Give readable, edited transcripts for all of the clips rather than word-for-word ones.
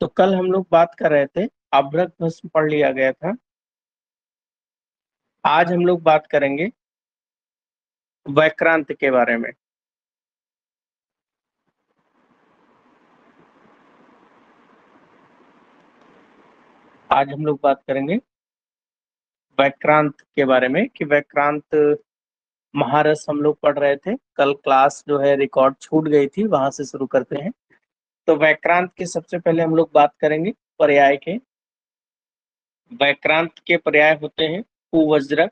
तो कल हम लोग बात कर रहे थे, अभ्रक भस्म पढ़ लिया गया था। आज हम लोग बात करेंगे वैक्रांत के बारे में। आज हम लोग बात करेंगे वैक्रांत के बारे में कि वैक्रांत महारस हम लोग पढ़ रहे थे। कल क्लास जो है रिकॉर्ड छूट गई थी, वहां से शुरू करते हैं। तो वैक्रांत के सबसे पहले हम लोग बात करेंगे पर्याय के। वैक्रांत के पर्याय होते हैं कुवज्रक,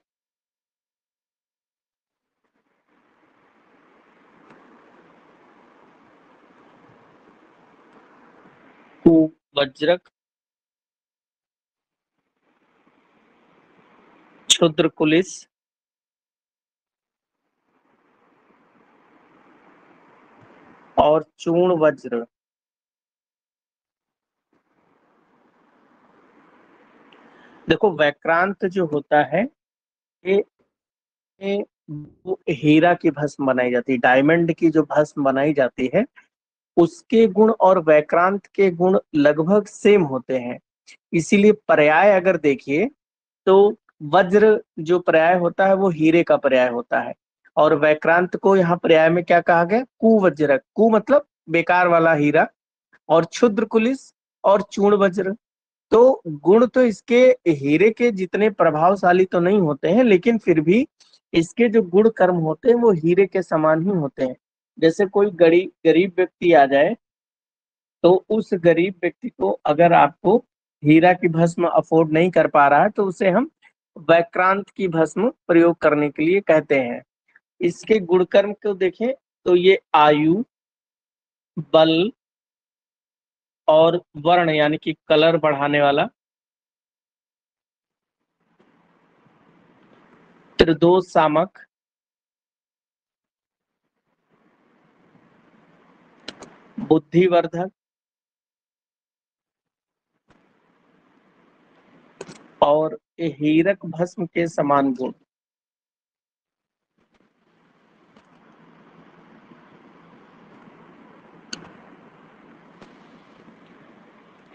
कुवज्रक, क्षुद्र कुलिस, और चूर्ण वज्र। देखो, वैक्रांत जो होता है ये वो हीरा की भस्म बनाई जाती है, डायमंड की जो भस्म बनाई जाती है उसके गुण और वैक्रांत के गुण लगभग सेम होते हैं। इसीलिए पर्याय अगर देखिए तो वज्र जो पर्याय होता है वो हीरे का पर्याय होता है, और वैक्रांत को यहाँ पर्याय में क्या कहा गया? कुवज्रक। कु मतलब बेकार वाला हीरा, और क्षुद्र कुलिस और चूर्ण वज्र। तो गुण तो इसके हीरे के जितने प्रभावशाली तो नहीं होते हैं, लेकिन फिर भी इसके जो गुण कर्म होते हैं वो हीरे के समान ही होते हैं। जैसे कोई गरीब गरीब व्यक्ति आ जाए तो उस गरीब व्यक्ति को अगर आपको हीरा की भस्म अफोर्ड नहीं कर पा रहा है तो उसे हम वैक्रांत की भस्म प्रयोग करने के लिए कहते हैं। इसके गुणकर्म को देखें तो ये आयु, बल और वर्ण यानी कि कलर बढ़ाने वाला, त्रिदोष सामक, बुद्धिवर्धक और हीरक भस्म के समान गुण।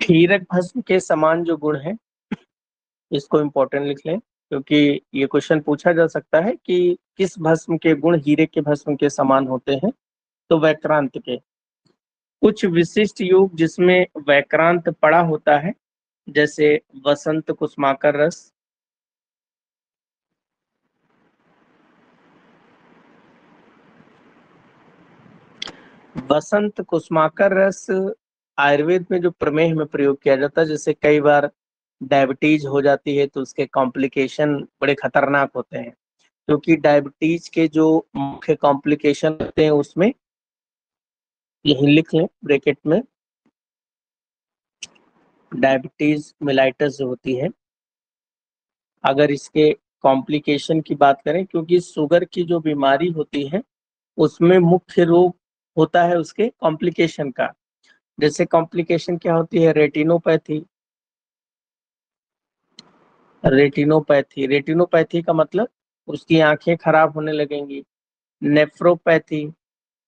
हीरक भस्म के समान जो गुण है, इसको इम्पोर्टेंट लिख लें, क्योंकि ये क्वेश्चन पूछा जा सकता है कि किस भस्म के गुण हीरे के भस्म के समान होते हैं। तो वैक्रांत के कुछ विशिष्ट योग जिसमें वैक्रांत पड़ा होता है, जैसे वसंत कुसुमाकर रस, वसंत कुसुमाकर रस आयुर्वेद में जो प्रमेह में प्रयोग किया जाता है, जैसे कई बार डायबिटीज हो जाती है तो उसके कॉम्प्लिकेशन बड़े खतरनाक होते हैं। क्योंकि डायबिटीज के जो मुख्य कॉम्प्लिकेशन होते हैं उसमें, यही लिख लें ब्रैकेट में, डायबिटीज मेलाइटस जो होती है, अगर इसके कॉम्प्लिकेशन की बात करें, क्योंकि शुगर की जो बीमारी होती है उसमें मुख्य रोग होता है उसके कॉम्प्लिकेशन का। जैसे कॉम्प्लिकेशन क्या होती है? रेटिनोपैथी। रेटिनोपैथी रेटिनोपैथी का मतलब उसकी आंखें खराब होने लगेंगी। नेफ्रोपैथी,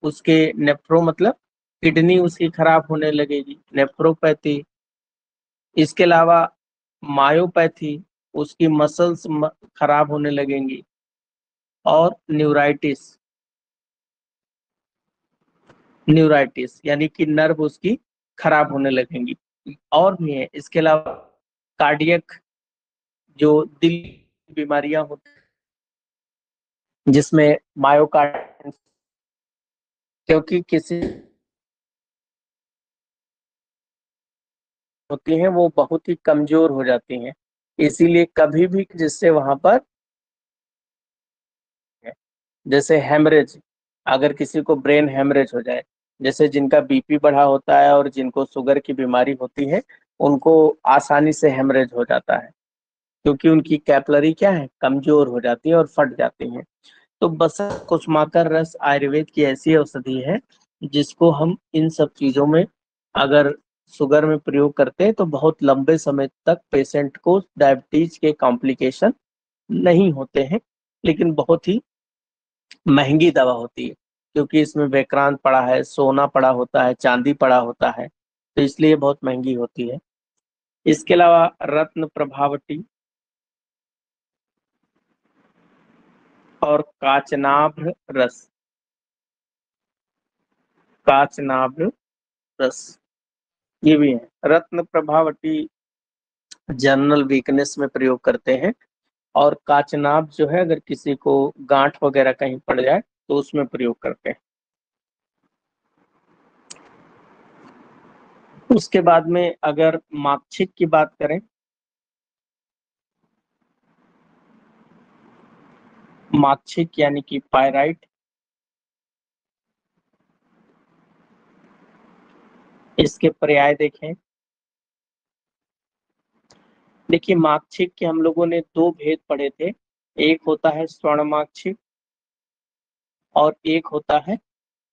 उसके नेफ्रो मतलब किडनी उसकी खराब होने लगेगी, नेफ्रोपैथी। इसके अलावा मायोपैथी, उसकी मसल्स खराब होने लगेंगी। और न्यूराइटिस, न्यूराइटिस यानी कि नर्व उसकी खराब होने लगेंगी। और भी है इसके अलावा कार्डियक, जो दिल की बीमारियां होती हैं, जिसमें मायोकार्ड, क्योंकि किसी होती हैं वो बहुत ही कमजोर हो जाती हैं, इसीलिए कभी भी जिससे वहां पर, जैसे हेमरेज, अगर किसी को ब्रेन हेमरेज हो जाए, जैसे जिनका बीपी बढ़ा होता है और जिनको शुगर की बीमारी होती है, उनको आसानी से हेमरेज हो जाता है, क्योंकि उनकी कैपलरी क्या है, कमजोर हो जाती है और फट जाती है। तो बसंत कुसुमाकर रस आयुर्वेद की ऐसी औषधि है जिसको हम इन सब चीजों में अगर शुगर में प्रयोग करते हैं तो बहुत लंबे समय तक पेशेंट को डायबिटीज के कॉम्प्लिकेशन नहीं होते हैं, लेकिन बहुत ही महंगी दवा होती है, क्योंकि इसमें वैक्रांत पड़ा है, सोना पड़ा होता है, चांदी पड़ा होता है। तो इसलिए बहुत महंगी होती है। इसके अलावा रत्न प्रभावती और काचनाभ्र रस। काचनाभ्र रस ये भी है। रत्न प्रभावती जनरल वीकनेस में प्रयोग करते हैं, और काचनाभ जो है अगर किसी को गांठ वगैरह कहीं पड़ जाए तो उसमें प्रयोग करते हैं। उसके बाद में अगर माक्षिक की बात करें, माक्षिक यानी कि पायराइट, इसके पर्याय देखें। देखिए, माक्षिक के हम लोगों ने दो भेद पढ़े थे। एक होता है स्वर्ण माक्षिक और एक होता है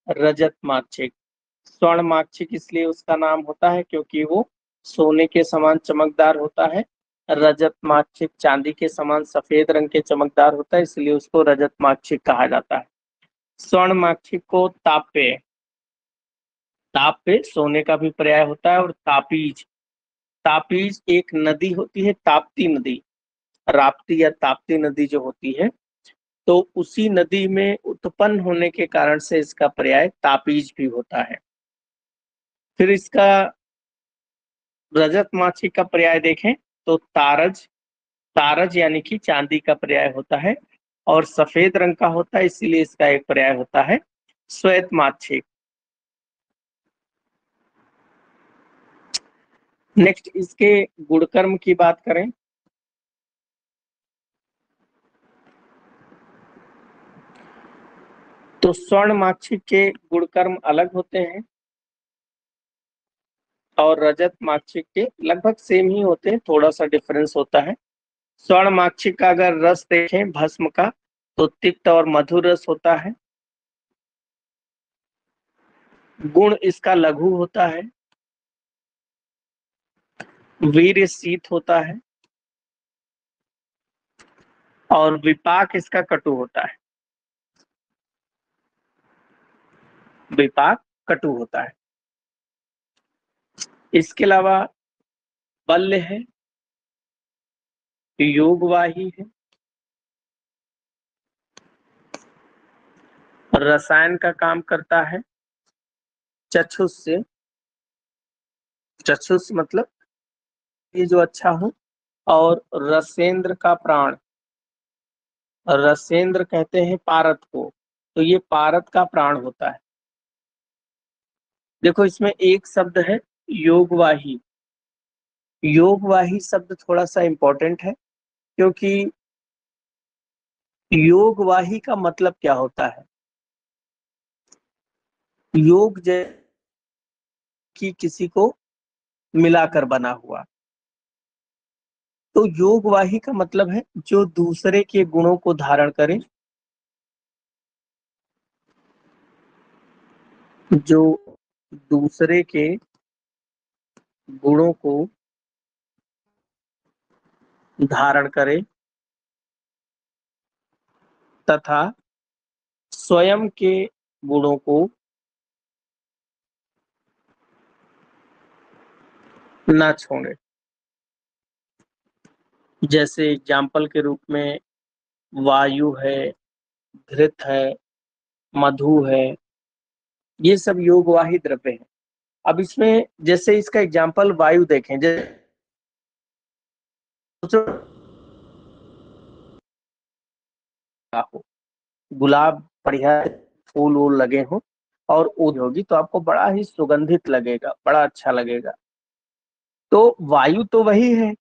रजत माक्षिक। स्वर्ण माक्षिक इसलिए उसका नाम होता है क्योंकि वो सोने के समान चमकदार होता है। रजत माक्षिक चांदी के समान सफेद रंग के चमकदार होता है, इसलिए उसको रजत माक्षिक कहा जाता है। स्वर्ण माक्षिक को ताप्य, ताप्य सोने का भी पर्याय होता है, और तापीज, तापीज एक नदी होती है, ताप्ती नदी, राप्ती या ताप्ती नदी जो होती है, तो उसी नदी में उत्पन्न होने के कारण से इसका पर्याय तापीज भी होता है। फिर इसका रजत माक्षिक का पर्याय देखें तो तारज, तारज यानी कि चांदी का पर्याय होता है, और सफेद रंग का होता है, इसीलिए इसका एक पर्याय होता है श्वेत माक्षिक। नेक्स्ट इसके गुणकर्म की बात करें तो स्वर्ण माक्षिक के गुणकर्म अलग होते हैं और रजत माक्षिक के लगभग सेम ही होते हैं, थोड़ा सा डिफरेंस होता है। स्वर्ण माक्षिक का अगर रस देखें भस्म का, तो तिक्त और मधुर रस होता है। गुण इसका लघु होता है, वीर्य शीत होता है, और विपाक इसका कटु होता है। विपाक कटु होता है। इसके अलावा बल्य है, योगवाही है, रसायन का काम करता है चक्षुष से। चक्षुष मतलब ये जो अच्छा हो, और रसेंद्र का प्राण, रसेंद्र कहते हैं पारद को, तो ये पारद का प्राण होता है। देखो इसमें एक शब्द है योगवाही। योगवाही शब्द थोड़ा सा इंपॉर्टेंट है, क्योंकि योगवाही का मतलब क्या होता है। योग जैसे कि किसी को मिलाकर बना हुआ, तो योगवाही का मतलब है जो दूसरे के गुणों को धारण करे, जो दूसरे के गुणों को धारण करे तथा स्वयं के गुणों को न छोड़े। जैसे एग्जाम्पल के रूप में वायु है, घृत है, मधु है, ये सब योगवाही द्रव्य हैं। अब इसमें जैसे इसका एग्जाम्पल वायु देखें, जैसे हो गुलाब बढ़िया फूल वूल लगे हो और उद होगी तो आपको बड़ा ही सुगंधित लगेगा, बड़ा अच्छा लगेगा। तो वायु तो वही है,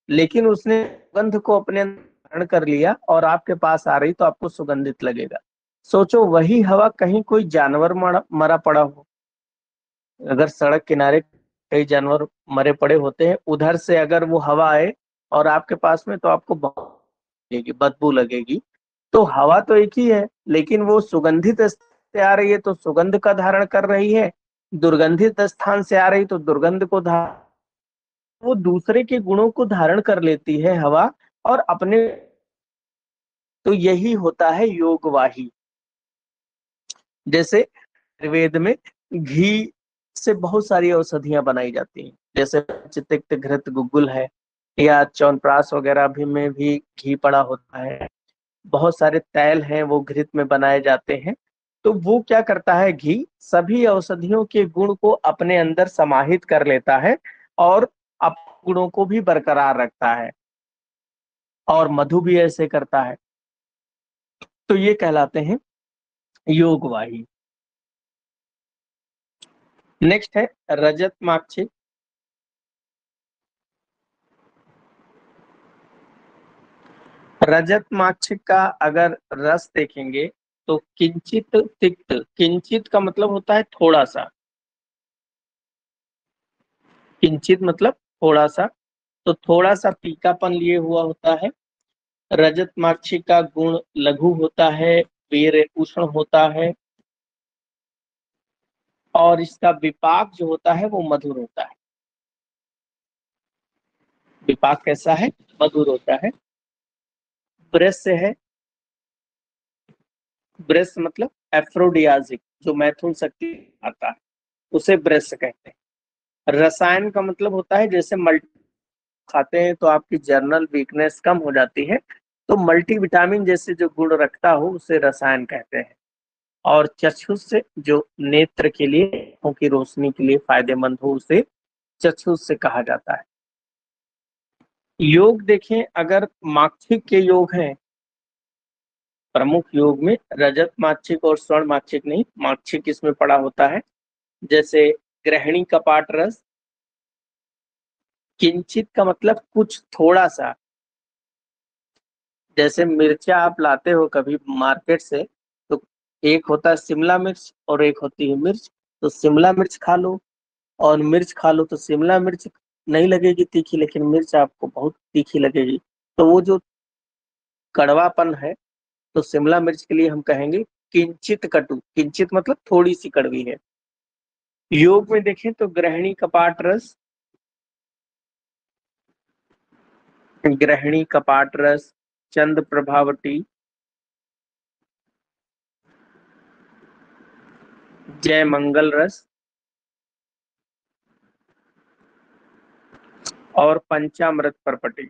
लेकिन उसने सुगंध को अपने अंदर धारण कर लिया और आपके पास आ रही तो आपको सुगंधित लगेगा। सोचो वही हवा कहीं कोई जानवर मरा पड़ा हो, अगर सड़क किनारे कई जानवर मरे पड़े होते हैं, उधर से अगर वो हवा आए और आपके पास में, तो आपको बहुत लगेगी, बदबू लगेगी। तो हवा तो एक ही है, लेकिन वो सुगंधित से आ रही है तो सुगंध का धारण कर रही है, दुर्गंधित स्थान से आ रही तो दुर्गंध को धारण, वो दूसरे के गुणों को धारण कर लेती है हवा और अपने, तो यही होता है योगवाही। जैसे आयुर्वेद में घी से बहुत सारी औषधियां बनाई जाती हैं, जैसे चितिक्त घृत गुग्गुल है, या च्यवनप्राश वगैरह भी में भी घी पड़ा होता है। बहुत सारे तैल हैं वो घृत में बनाए जाते हैं। तो वो क्या करता है, घी सभी औषधियों के गुण को अपने अंदर समाहित कर लेता है और अपने गुणों को भी बरकरार रखता है। और मधु भी ऐसे करता है। तो ये कहलाते हैं योगवाही। नेक्स्ट है रजत माक्षिक। रजत माक्षिक का अगर रस देखेंगे तो किंचित तिक्त, किंचित का मतलब होता है थोड़ा सा, किंचित मतलब थोड़ा सा, तो थोड़ा सा फीकापन लिए हुआ होता है। रजत माक्षिक का गुण लघु होता है, वीर उष्ण होता है, और इसका विपाक जो होता है वो मधुर होता है। विपाक कैसा है, मधुर होता है। ब्रस्य है, ब्रस्य मतलब एफ्रोडियाजिक, जो मैथुन शक्ति आता है उसे ब्रस्य कहते हैं। रसायन का मतलब होता है जैसे मल्टी खाते हैं तो आपकी जर्नल वीकनेस कम हो जाती है, तो मल्टीविटामिन जैसे जो गुण रखता हो उसे रसायन कहते हैं। और चक्षुष से जो नेत्र के लिए, आंखों की रोशनी के लिए फायदेमंद हो उसे चक्षुष से कहा जाता है। योग देखें, अगर माक्षिक के योग हैं, प्रमुख योग में रजत माक्षिक और स्वर्ण माक्षिक नहीं, माक्षिक इसमें पड़ा होता है। जैसे ग्रहणी कपाट रस, किंचित का मतलब कुछ थोड़ा सा। जैसे मिर्चा आप लाते हो कभी मार्केट से, तो एक होता है शिमला मिर्च और एक होती है मिर्च। तो शिमला मिर्च खा लो और मिर्च खा लो, तो शिमला मिर्च नहीं लगेगी तीखी, लेकिन मिर्च आपको बहुत तीखी लगेगी। तो वो जो कड़वापन है, तो शिमला मिर्च के लिए हम कहेंगे किंचित कटु, किंचित मतलब थोड़ी सी कड़वी है। योग में देखें तो ग्रहणी कपाट रस, ग्रहणी कपाट रस, चंद प्रभावटी, जय मंगल रस और पंचामृत परपटी।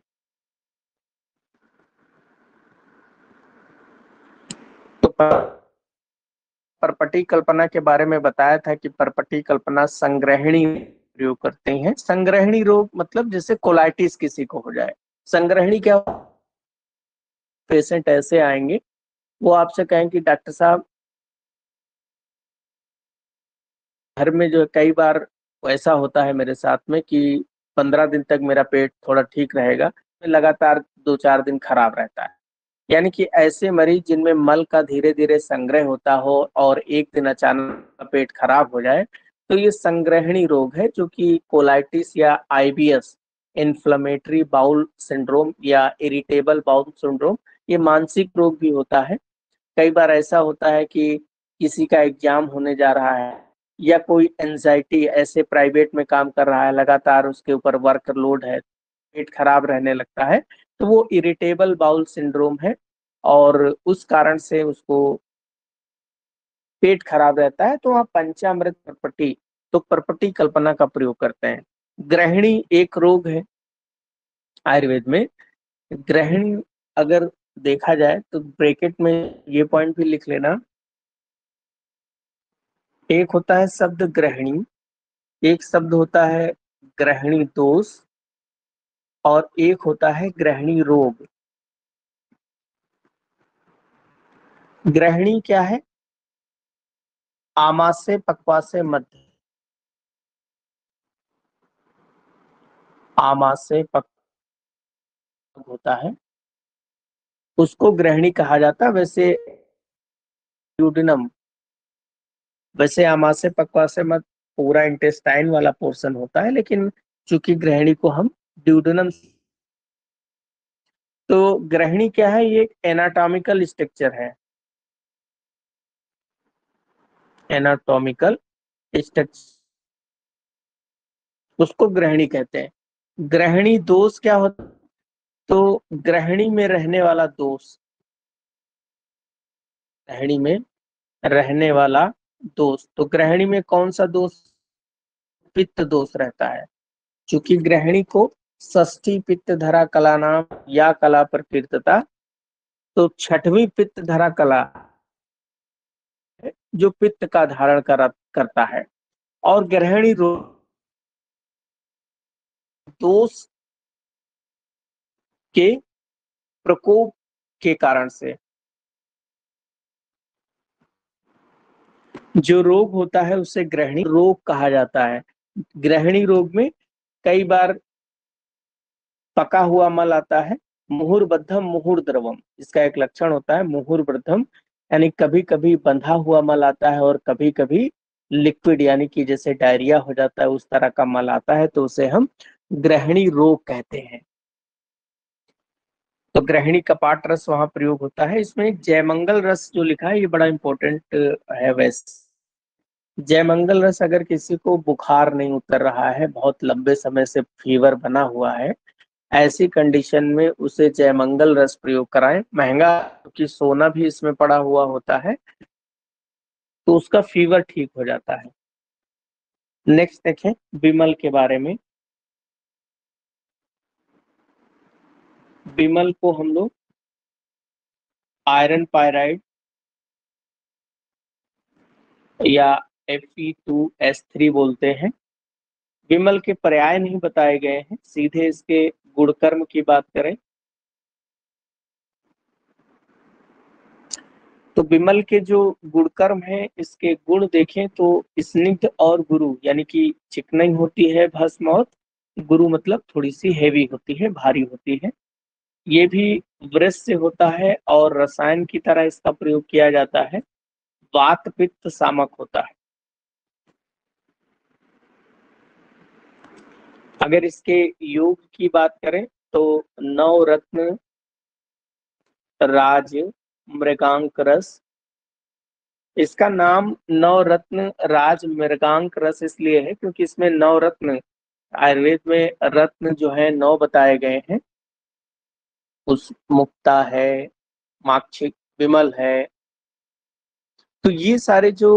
तो परपटी कल्पना के बारे में बताया था कि परपटी कल्पना संग्रहणी प्रयोग करते हैं। संग्रहणी रोग मतलब जैसे कोलाइटिस किसी को हो जाए। संग्रहणी क्या, पेशेंट ऐसे आएंगे, वो आपसे कहें कि डॉक्टर साहब घर में जो कई बार ऐसा होता है मेरे साथ में कि 15 दिन तक मेरा पेट थोड़ा ठीक रहेगा, लगातार 2-4 दिन खराब रहता है। यानी कि ऐसे मरीज जिनमें मल का धीरे धीरे संग्रह होता हो और एक दिन अचानक पेट खराब हो जाए, तो ये संग्रहणी रोग है, जो कि कोलाइटिस या आईबीएस, इन्फ्लेमेटरी बाउल सिंड्रोम या इरिटेबल बाउल सिंड्रोम, ये मानसिक रोग भी होता है। कई बार ऐसा होता है कि किसी का एग्जाम होने जा रहा है या कोई एंजाइटी, ऐसे प्राइवेट में काम कर रहा है, लगातार उसके ऊपर वर्कलोड है, पेट खराब रहने लगता है, तो वो इरिटेबल बाउल सिंड्रोम है। और उस कारण से उसको पेट खराब रहता है, तो आप पंचामृत परपटी, तो परपटी कल्पना का प्रयोग करते हैं। ग्रहिणी एक रोग है आयुर्वेद में। ग्रहण अगर देखा जाए तो ब्रैकेट में ये पॉइंट भी लिख लेना, एक होता है शब्द ग्रहणी, एक शब्द होता है ग्रहणी दोष, और एक होता है ग्रहणी रोग। ग्रहणी क्या है, आमाशय पक्वाशय मध्य, आमाशय पक्व होता है, उसको ग्रहणी कहा जाता है। वैसे ड्यूडेनम, वैसे आमाशय पक्वाशय मध्य पूरा इंटेस्टाइन वाला पोर्शन होता है, लेकिन चूंकि ग्रहणी को हम ड्यूडेनम, तो ग्रहणी क्या है, ये एनाटॉमिकल स्ट्रक्चर है, एनाटॉमिकल स्ट्रक्चर, उसको ग्रहणी कहते हैं। ग्रहणी दोष क्या होता, तो ग्रहणी में रहने वाला दोष, ग्रहणी में रहने वाला दोष, तो ग्रहणी में कौन सा दोष पित्त दोष रहता है। चूंकि गृहिणी को षष्ठी पित्त धरा कला नाम या कला प्रकृतता, तो छठवीं पित्त धरा कला जो पित्त का धारण करता है। और गृहिणी रोग दोष के प्रकोप के कारण से जो रोग होता है उसे गृहिणी रोग कहा जाता है। गृहिणी रोग में कई बार पका हुआ मल आता है, मुहुर्बद्धम मुहुर्द्रवम, इसका एक लक्षण होता है मुहुर्बद्धम, यानी कभी कभी बंधा हुआ मल आता है और कभी कभी लिक्विड यानी कि जैसे डायरिया हो जाता है उस तरह का मल आता है, तो उसे हम गृहिणी रोग कहते हैं। तो गृहिणी कपाट रस वहां प्रयोग होता है। इसमें जयमंगल रस जो लिखा है ये बड़ा इंपॉर्टेंट है। वैसे जयमंगल रस अगर किसी को बुखार नहीं उतर रहा है, बहुत लंबे समय से फीवर बना हुआ है, ऐसी कंडीशन में उसे जयमंगल रस प्रयोग कराएं। महंगा क्योंकि सोना भी इसमें पड़ा हुआ होता है, तो उसका फीवर ठीक हो जाता है। नेक्स्ट देखें विमल के बारे में। विमल को हम लोग आयरन पायराइड या Fe2S3 बोलते हैं। विमल के पर्याय नहीं बताए गए हैं, सीधे इसके गुणकर्म की बात करें तो विमल के जो गुणकर्म है, इसके गुण देखें तो स्निग्ध और गुरु, यानी कि चिकनाई होती है भस्म, और गुरु मतलब थोड़ी सी हेवी होती है, भारी होती है। ये भी वृक्ष से होता है और रसायन की तरह इसका प्रयोग किया जाता है। वात पित्त सामक होता है। अगर इसके योग की बात करें तो नवरत्न राज मृगांक रस, इसका नाम नवरत्न राज मृगांक रस इसलिए है क्योंकि इसमें नवरत्न, आयुर्वेद में रत्न जो है 9 बताए गए हैं। उस मुक्ता है, माक्षिक, विमल है, तो ये सारे जो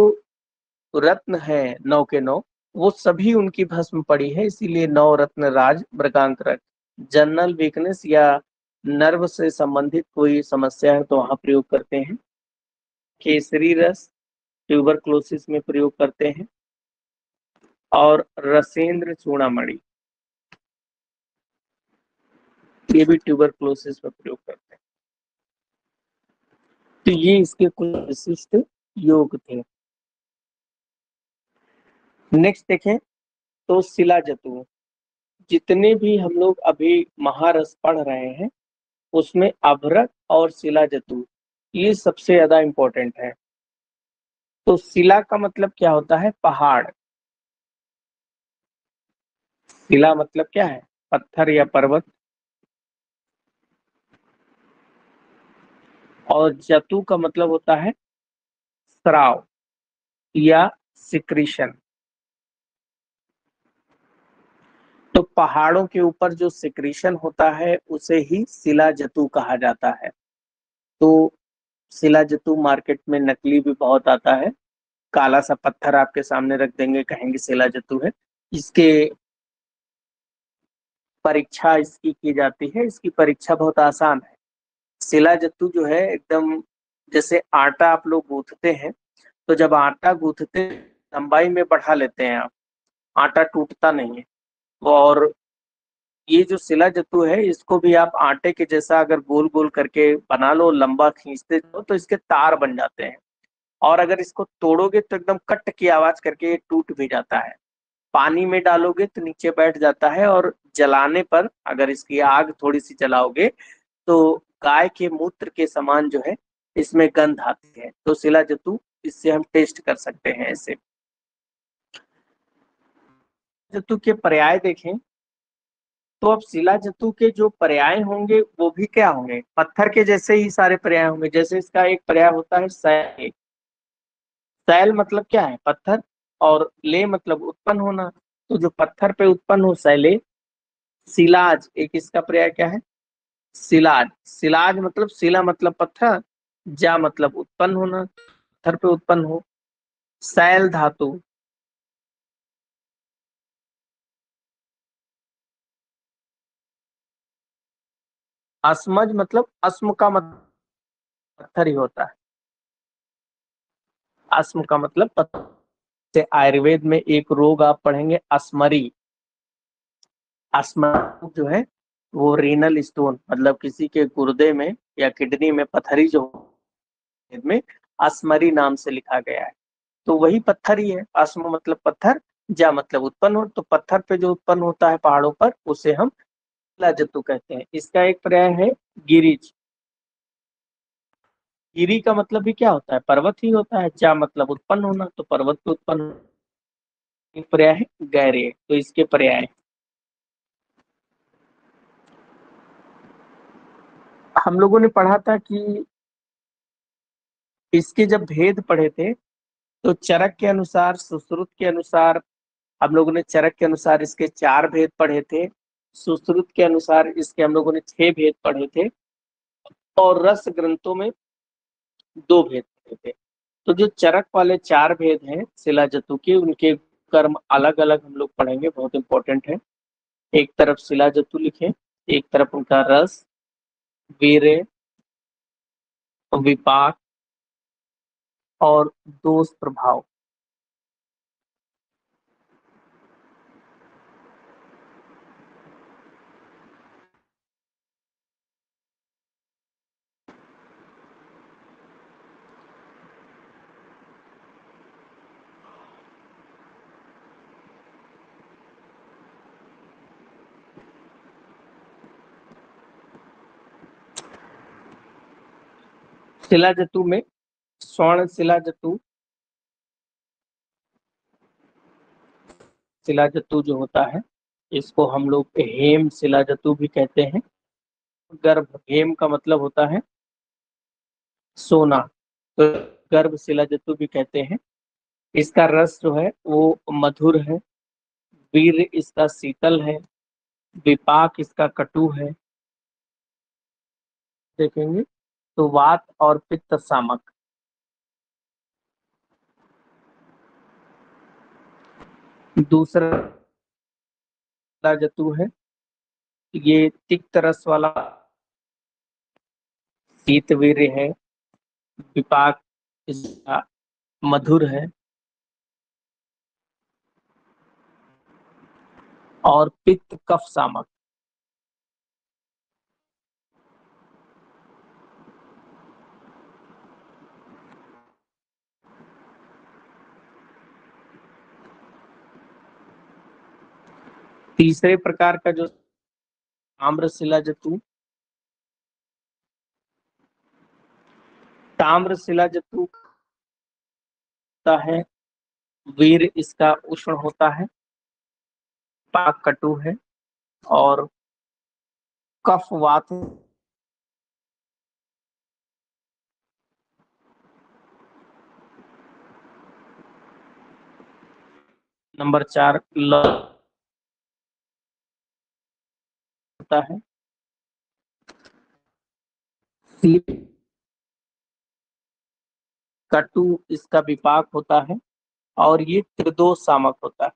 रत्न है 9 के 9, वो सभी उनकी भस्म पड़ी है, इसीलिए नौ रत्न राज मृगांक रस। जनरल वीकनेस या नर्व से संबंधित कोई समस्या है तो वहां प्रयोग करते हैं। केसरी रस ट्यूबरक्लोसिस में प्रयोग करते हैं। और रसेंद्र चूड़ामणि ये भी ट्यूबरक्लोसिस में प्रयोग करते हैं। तो ये इसके कुछ विशिष्ट योग थे। नेक्स्ट देखें तो शिलाजतु, जितने भी हम लोग अभी महारस पढ़ रहे हैं उसमें अभ्रक और शिलाजतु ये सबसे ज्यादा इंपॉर्टेंट है। तो शिला का मतलब क्या होता है? पहाड़। शिला मतलब क्या है? पत्थर या पर्वत। और जतु का मतलब होता है स्राव या सिक्रीशन। तो पहाड़ों के ऊपर जो सिक्रीशन होता है उसे ही शिला जतु कहा जाता है। तो शिला जतु मार्केट में नकली भी बहुत आता है, काला सा पत्थर आपके सामने रख देंगे, कहेंगे शिला जतु है। इसके परीक्षा इसकी की जाती है, इसकी परीक्षा बहुत आसान है। शिला जत्तू जो है एकदम जैसे आटा आप लोग गूंथते हैं, तो जब आटा गूंथते लंबाई में बढ़ा लेते हैं आप, आटा टूटता नहीं है। और ये जो शिला जत्तू है इसको भी आप आटे के जैसा अगर गोल गोल करके बना लो, लंबा खींचते जाओ तो इसके तार बन जाते हैं। और अगर इसको तोड़ोगे तो एकदम कट की आवाज करके ये टूट भी जाता है। पानी में डालोगे तो नीचे बैठ जाता है, और जलाने पर अगर इसकी आग थोड़ी सी जलाओगे तो गाय के मूत्र के समान जो है इसमें गंध आती है। तो शिला जतु इससे हम टेस्ट कर सकते हैं। ऐसे जतु के पर्याय देखें तो अब शिला जतु के जो पर्याय होंगे वो भी क्या होंगे? पत्थर के जैसे ही सारे पर्याय होंगे। जैसे इसका एक पर्याय होता है शैल। शैल मतलब क्या है? पत्थर। और ले मतलब उत्पन्न होना, तो जो पत्थर पे उत्पन्न हो शैले। शिलाज एक इसका पर्याय क्या है? शिलाज। शिलाज मतलब शिला मतलब पत्थर, जा मतलब उत्पन्न होना, पत्थर पे उत्पन्न हो। शैल धातु अस्मज मतलब अस्म का मतलब पत्थर ही होता है। अस्म का मतलब पत्थर से आयुर्वेद में एक रोग आप पढ़ेंगे अस्मरी। अस्मरी जो है वो रीनल स्टोन मतलब किसी के गुर्दे में या किडनी में पथरी जो में अस्मरी नाम से लिखा गया है। तो वही पत्थर ही है। अस्म मतलब पत्थर, जा मतलब उत्पन्न हो, तो पत्थर पे जो उत्पन्न होता है पहाड़ों पर उसे हम शिलाजतु कहते हैं। इसका एक पर्याय है गिरिज। गिरी का मतलब भी क्या होता है? पर्वत ही होता है। जा मतलब उत्पन्न होना, तो पर्वत पे उत्पन्न होना। एक पर्याय है गैरे, तो इसके पर्याय हम लोगों ने पढ़ा था कि इसके जब भेद पढ़े थे तो चरक के अनुसार, सुश्रुत के अनुसार, हम लोगों ने चरक के अनुसार इसके 4 भेद पढ़े थे। सुश्रुत के अनुसार इसके हम लोगों ने 6 भेद पढ़े थे। और रस ग्रंथों में 2 भेद पढ़े थे। तो जो चरक वाले 4 भेद हैं शिला जतु के, उनके कर्म अलग अलग हम लोग पढ़ेंगे, बहुत इंपॉर्टेंट है। एक तरफ शिला जतु लिखे, एक तरफ उनका रस, वीर्य, विपाक और दोष प्रभाव। शिला जतु में स्वर्ण शिला जतु, शिला जतु जो होता है इसको हम लोग हेम शिला जतु भी कहते हैं। गर्भ, हेम का मतलब होता है सोना, तो गर्भ शिला जतु भी कहते हैं। इसका रस जो है वो मधुर है, वीर इसका शीतल है, विपाक इसका कटु है। देखेंगे तो वात और पित्त सामक। दूसरा जतु है, ये तिक्त रस वाला शीत वीर्य है, विपाक इसका मधुर है और पित्त कफ सामक। तीसरे प्रकार का जो ताम्र शिला जतु, ताम्र शिला जतु होता है, वीर इसका उष्ण होता है, पाक कटु है और कफ वात। नंबर 4 ल होता है, कटु इसका विपाक होता है और ये त्रिदोष सामक होता है।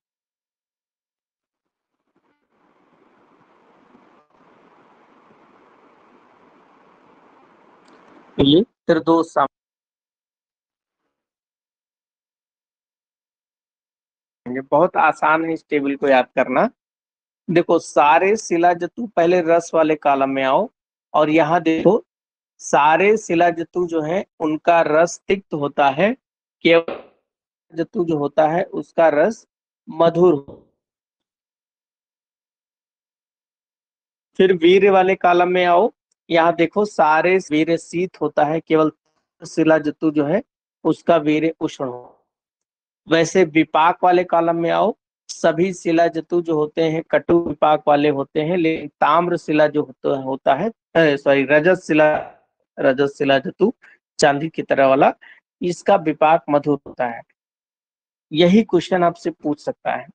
ये त्रिदोष सामक है। बहुत आसान है इस टेबल को याद करना। देखो सारे शिला जतु, पहले रस वाले कॉलम में आओ और यहाँ देखो सारे शिला जतु जो है उनका रस तिक्त होता है, केवल जतु जो होता है उसका रस मधुर। फिर वीर्य वाले कॉलम में आओ, यहाँ देखो सारे वीर्य शीत होता है, केवल शिला जतु जो है उसका वीर्य उष्ण हो। वैसे विपाक वाले कॉलम में आओ, सभी शिला जतु जो होते हैं कटु विपाक वाले होते हैं, लेकिन ताम्र शिला जो होता है, सॉरी रजत शिला, रजत शिला जतु चांदी की तरह वाला, इसका विपाक मधुर होता है। यही क्वेश्चन आपसे पूछ सकता है,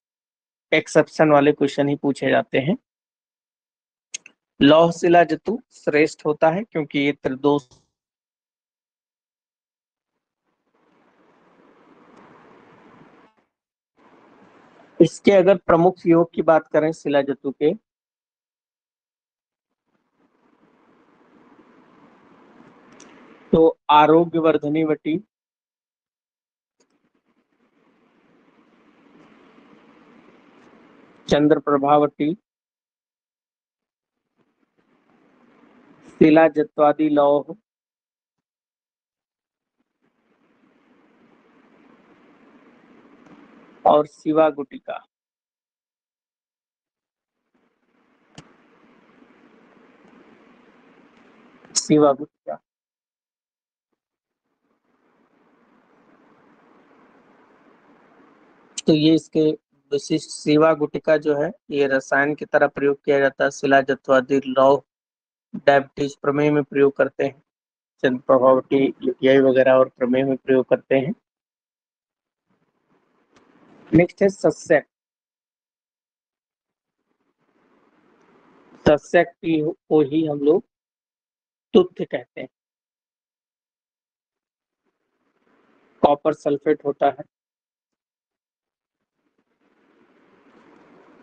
एक्सेप्शन वाले क्वेश्चन ही पूछे जाते हैं। लौह शिला जतु श्रेष्ठ होता है क्योंकि ये त्रिदोष। इसके अगर प्रमुख योग की बात करें शिला जतु के, तो आरोग्यवर्धनी वटी, चंद्र प्रभावटी, शिला जत्वादि लौह, और शिवा गुटिका। शिवा गुटिका। तो ये इसके विशिष्ट शिवा गुटिका जो है ये रसायन की तरह प्रयोग किया जाता है। शिला जत्वादि लौह डायबिटीज प्रमेय में प्रयोग करते हैं। चंद्र प्रभावटी यूटीआई वगैरह और प्रमेय में प्रयोग करते हैं। नेक्स्ट है सस्यक। सस्यक को ही हम लोग तुत्थ कहते हैं। कॉपर सल्फेट होता है,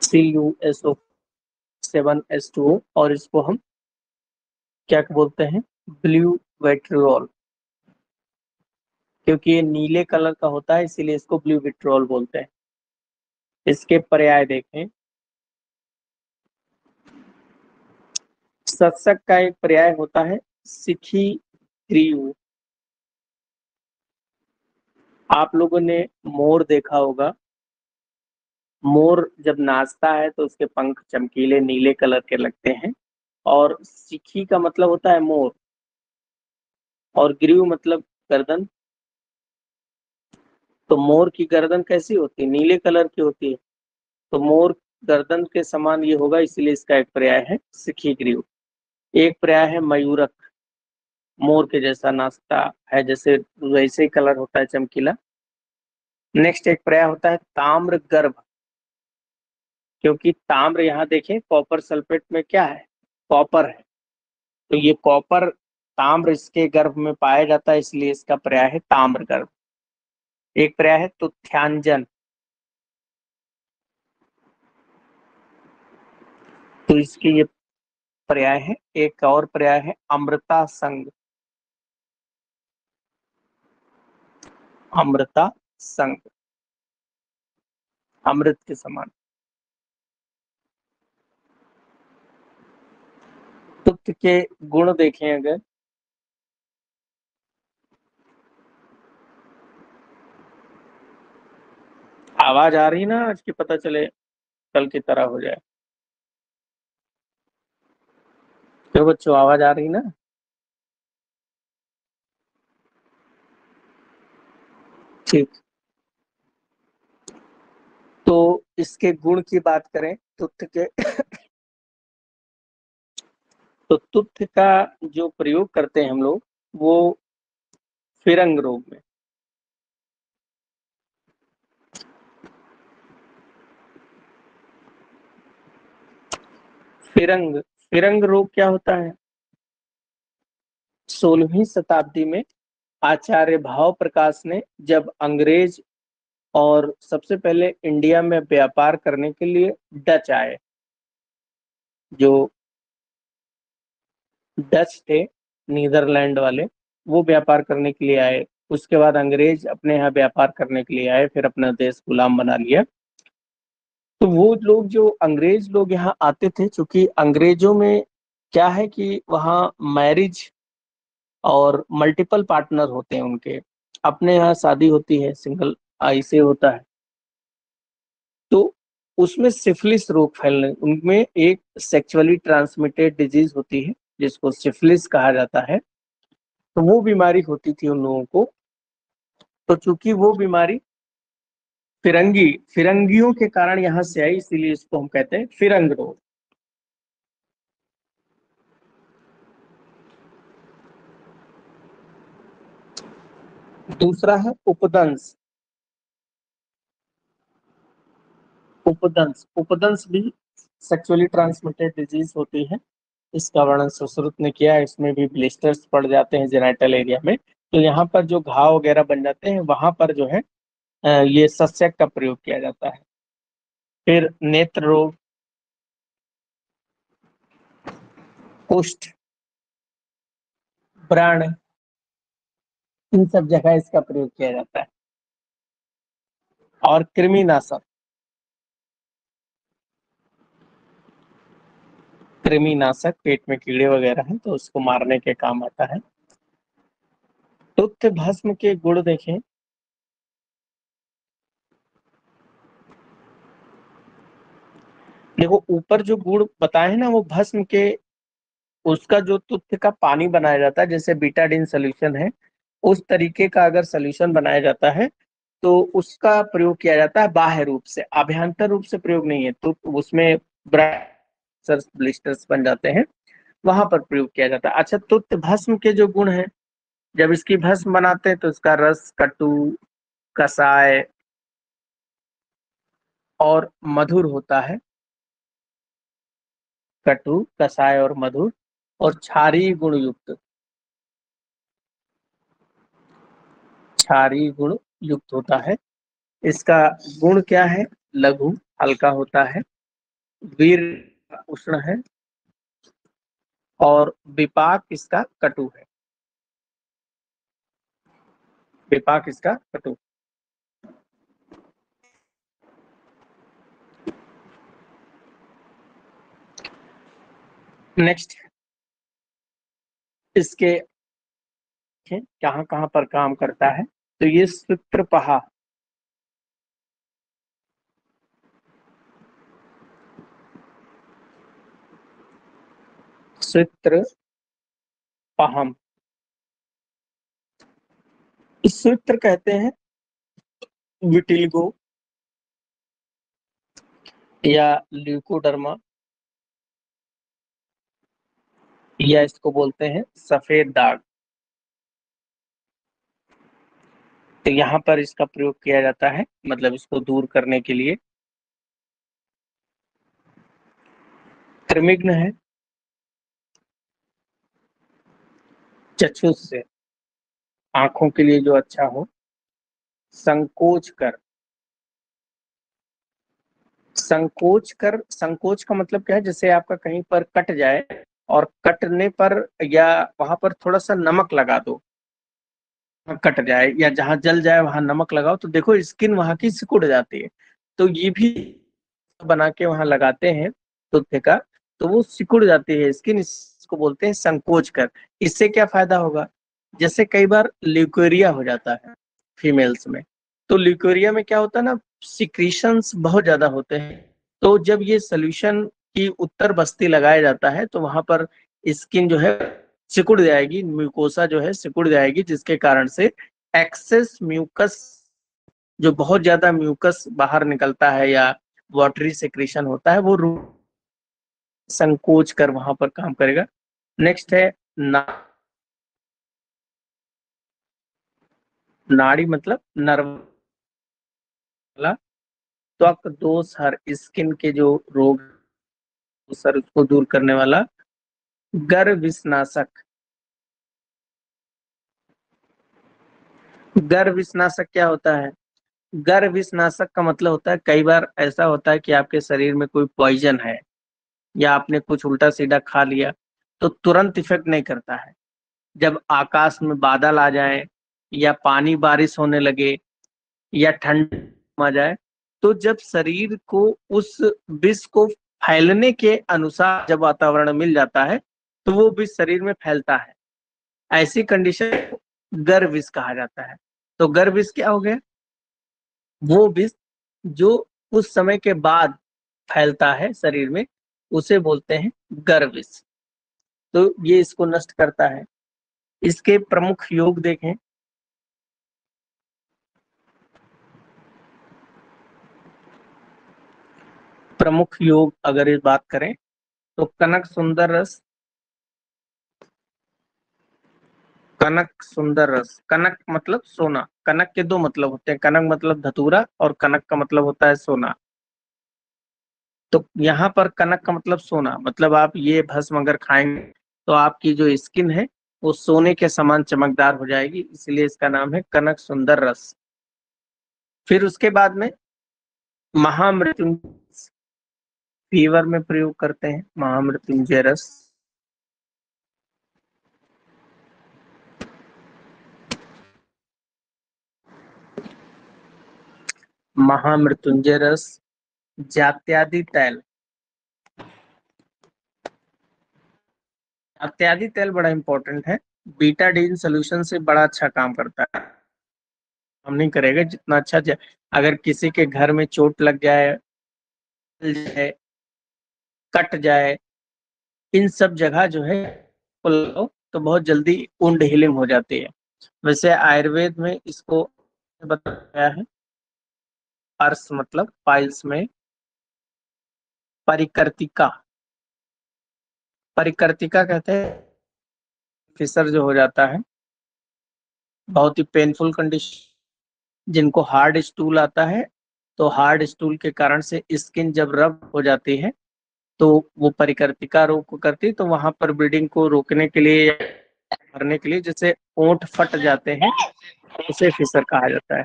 CuSO7S2O, और इसको हम क्या बोलते हैं, ब्लू विट्रियोल, क्योंकि ये नीले कलर का होता है इसीलिए इसको ब्लू विट्रियोल बोलते हैं। इसके पर्याय देखें, सत्सक का एक पर्याय होता है सिखी ग्रीव। आप लोगों ने मोर देखा होगा, मोर जब नाचता है तो उसके पंख चमकीले नीले कलर के लगते हैं, और सिखी का मतलब होता है मोर, और ग्रीव मतलब गर्दन। तो मोर की गर्दन कैसी होती है, नीले कलर की होती है, तो मोर गर्दन के समान ये होगा, इसलिए इसका एक पर्याय है सिखी ग्रीव। एक पर्याय है मयूरक, मोर के जैसा नाचता है, जैसे वैसे ही कलर होता है चमकीला। नेक्स्ट एक पर्याय होता है ताम्र गर्भ, क्योंकि ताम्र यहाँ देखें कॉपर सल्फेट में क्या है, कॉपर है, तो ये कॉपर ताम्र इसके गर्भ में पाया जाता है, इसलिए इसका पर्याय है ताम्र गर्भ। एक पर्याय है तुथ्यांजन, तो इसकी ये पर्याय है। एक और पर्याय है अमृता संग, अमृता संग, अमृत के समान। तुथ के गुण देखें अगर, आवाज आ रही ना आज की, पता चले कल की तरह हो जाए। तो बच्चों आवाज आ रही ना, ठीक। तो इसके गुण की बात करें तुथ के, तो तुथ का जो प्रयोग करते हैं हम लोग वो फिरंग रोग में। फिरंग, फिरंग रोग क्या होता है, 16वीं शताब्दी में आचार्य भाव प्रकाश ने जब अंग्रेज और सबसे पहले इंडिया में व्यापार करने के लिए डच आए, जो डच थे नीदरलैंड वाले, वो व्यापार करने के लिए आए। उसके बाद अंग्रेज अपने यहाँ व्यापार करने के लिए आए, फिर अपना देश गुलाम बना लिया। तो वो लोग जो अंग्रेज लोग यहाँ आते थे, चूंकि अंग्रेजों में क्या है कि वहाँ मैरिज और मल्टीपल पार्टनर होते हैं उनके, अपने यहाँ शादी होती है सिंगल, ऐसे होता है, तो उसमें सिफिलिस रोग फैलने, उनमें एक सेक्सुअली ट्रांसमिटेड डिजीज होती है जिसको सिफिलिस कहा जाता है, तो वो बीमारी होती थी उन लोगों को। तो चूंकि वो बीमारी फिरंगी, फिरंगियों के कारण यहाँ से आई, इसीलिए इसको हम कहते हैं फिरंग रोग। दूसरा है उपदंश। उपदंश, उपदंश भी सेक्सुअली ट्रांसमिटेड डिजीज होती है। इसका वर्णन सुश्रुत ने किया है, इसमें भी ब्लिस्टर्स पड़ जाते हैं जेनाइटल एरिया में, तो यहाँ पर जो घाव वगैरह बन जाते हैं वहां पर जो है ये सस्यक का प्रयोग किया जाता है। फिर नेत्र रोग, कुष्ठ, व्रण, इन सब जगह इसका प्रयोग किया जाता है। और कृमिनाशक, कृमिनाशक पेट में कीड़े वगैरह हैं तो उसको मारने के काम आता है। तुत्य भस्म के गुण देखें। देखो ऊपर जो गुण बताए हैं ना वो भस्म के, उसका जो तुत्य का पानी बनाया जाता है जैसे बीटाडीन सोल्यूशन है, उस तरीके का अगर सोल्यूशन बनाया जाता है तो उसका प्रयोग किया जाता है बाह्य रूप से, अभ्यंतर रूप से प्रयोग नहीं है। तो उसमें ब्लिस्टर्स बन जाते हैं, वहां पर प्रयोग किया जाता है। अच्छा, तुत्य भस्म के जो गुण हैं, जब इसकी भस्म बनाते हैं तो इसका रस कटु, कसाय और मधुर होता है। कटु, कसाय और मधुर, और क्षारीय गुण युक्त, क्षारीय गुण युक्त होता है। इसका गुण क्या है? लघु, हल्का होता है, वीर उष्ण है, और विपाक इसका कटु है। विपाक इसका कटु। नेक्स्ट, इसके कहाँ कहाँ पर काम करता है, तो ये सूत्रपहा, सूत्रपहम, इस सूत्र कहते हैं विटिलगो या ल्यूकोडर्मा, या इसको बोलते हैं सफेद दाग। तो यहाँ पर इसका प्रयोग किया जाता है, मतलब इसको दूर करने के लिए। त्रिमिग्न है, चक्षुष से, आंखों के लिए जो अच्छा हो। संकोच कर, संकोच कर, संकोच का मतलब क्या है? जैसे आपका कहीं पर कट जाए और कटने पर या वहां पर थोड़ा सा नमक लगा दो, कट जाए या जहां जल जाए वहां नमक लगाओ तो देखो स्किन वहां की सिकुड़ जाती है। तो ये भी बना के वहां लगाते हैं टूथे का, तो वो सिकुड़ जाती है स्किन, इसको बोलते हैं संकोच कर। इससे क्या फायदा होगा? जैसे कई बार ल्यूकेरिया हो जाता है फीमेल्स में, तो ल्यूकेरिया में क्या होता है ना, सिक्रीशंस बहुत ज्यादा होते हैं। तो जब ये सोल्यूशन की उत्तर बस्ती लगाया जाता है तो वहां पर स्किन जो है सिकुड़ जाएगी, म्यूकोसा जो है सिकुड़ जाएगी, जिसके कारण से एक्सेस म्यूकस, जो बहुत ज्यादा म्यूकस बाहर निकलता है या वाटरी सेक्रेशन होता है, वो संकोच कर वहां पर काम करेगा। नेक्स्ट है नाड़ी, मतलब नर्व वाला, त्वक दोष हर, स्किन के जो रोग सर उसको दूर करने वाला। गर्भ विषनाशक, गर्भ विषनाशक क्या होता है? गर्भ विषनाशक का मतलब होता है, कई बार ऐसा होता है कि आपके शरीर में कोई पॉइजन है या आपने कुछ उल्टा सीधा खा लिया, तो तुरंत इफेक्ट नहीं करता है। जब आकाश में बादल आ जाए या पानी बारिश होने लगे या ठंड आ जाए, तो जब शरीर को उस विष को फैलने के अनुसार जब वातावरण मिल जाता है तो वो विष शरीर में फैलता है। ऐसी कंडीशन गर्भ विष कहा जाता है। तो गर्भ विष क्या हो गया? वो विष जो उस समय के बाद फैलता है शरीर में, उसे बोलते हैं गर्भ विष। तो ये इसको नष्ट करता है। इसके प्रमुख योग देखें। प्रमुख योग अगर इस बात करें तो कनक सुंदर रस, कनक सुंदर रस, कनक मतलब सोना। कनक के दो मतलब होते हैं, कनक मतलब धतूरा और कनक का मतलब होता है सोना। तो यहाँ पर कनक का मतलब सोना, मतलब आप ये भस्म अगर खाएंगे तो आपकी जो स्किन है वो सोने के समान चमकदार हो जाएगी, इसलिए इसका नाम है कनक सुंदर रस। फिर उसके बाद में महामृत्युंजय, फीवर में प्रयोग करते हैं महामृत्युंजय रस। महामृत्युंजय रस, जात्यादि तैल। जात्यादि तैल बड़ा इंपॉर्टेंट है, बीटाडीन सोल्यूशन से बड़ा अच्छा काम करता है। हम नहीं करेगा जितना अच्छा अगर किसी के घर में चोट लग जाए, कट जाए, इन सब जगह जो है तो बहुत जल्दी वुंड हीलिंग हो जाती है। वैसे आयुर्वेद में इसको बताया है, अर्स मतलब पाइल्स में परिकर्तिका, परिकर्तिका कहते हैं, फिसर जो हो जाता है, बहुत ही पेनफुल कंडीशन। जिनको हार्ड स्टूल आता है, तो हार्ड स्टूल के कारण से स्किन जब रब हो जाती है तो वो परिकर्तिका रोग को करती है, तो वहां पर ब्लीडिंग को रोकने के लिए, भरने के लिए, जैसे ओंठ फट जाते हैं, उसे फिसर कहा जाता है।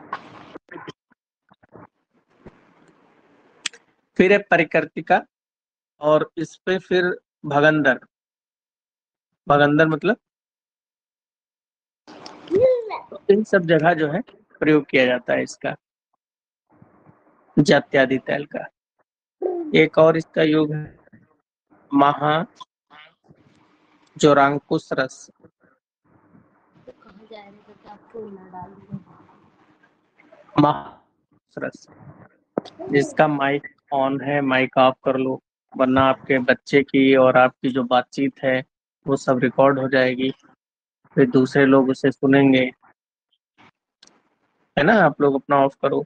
फिर है परिकर्तिका, और इस पे फिर भगंदर, भगंदर मतलब, तो इन सब जगह जो है प्रयोग किया जाता है इसका, जात्यादि तैल का। एक और इसका योग है महा जोरांकुश रस। महा रस, जिसका माइक ऑन है, माइक ऑफ कर लो, वरना आपके बच्चे की और आपकी जो बातचीत है वो सब रिकॉर्ड हो जाएगी, फिर दूसरे लोग उसे सुनेंगे। है ना, आप लोग अपना ऑफ करो।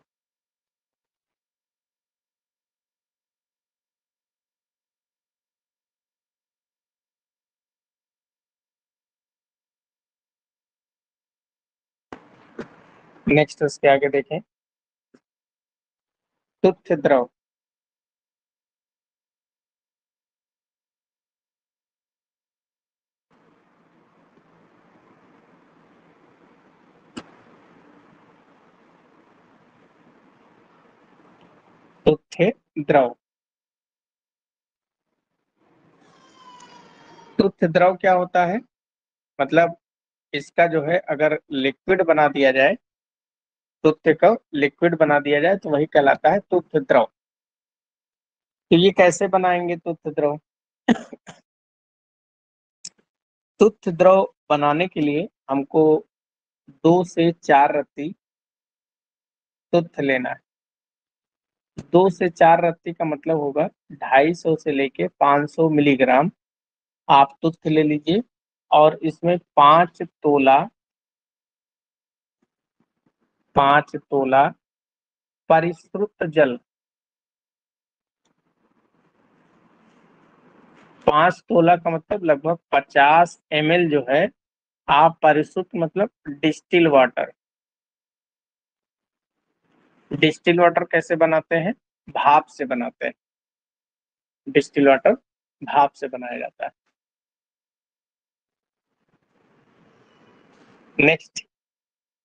नेक्स्ट उसके आगे देखें, तुथ द्रव। तुथ द्रव, तुथ द्रव क्या होता है, मतलब इसका जो है अगर लिक्विड बना दिया जाए, तुथ को लिक्विड बना दिया जाए तो वही कहलाता है तुथ द्रव। तो ये कैसे बनाएंगे तुथ द्रव? तुथ द्रव बनाने के लिए हमको 2 से 4 रत्ती तुथ लेना है। 2 से 4 रत्ती का मतलब होगा 250 से लेके 500 मिलीग्राम आप तुथ ले लीजिए, और इसमें 5 तोला, 5 तोला परिश्रुत जल, 5 तोला का मतलब लगभग 50 ml जो है, आप परिश्रुत मतलब डिस्टिल वाटर। डिस्टिल वाटर कैसे बनाते हैं? भाप से बनाते हैं, डिस्टिल वाटर भाप से बनाया जाता है। नेक्स्ट,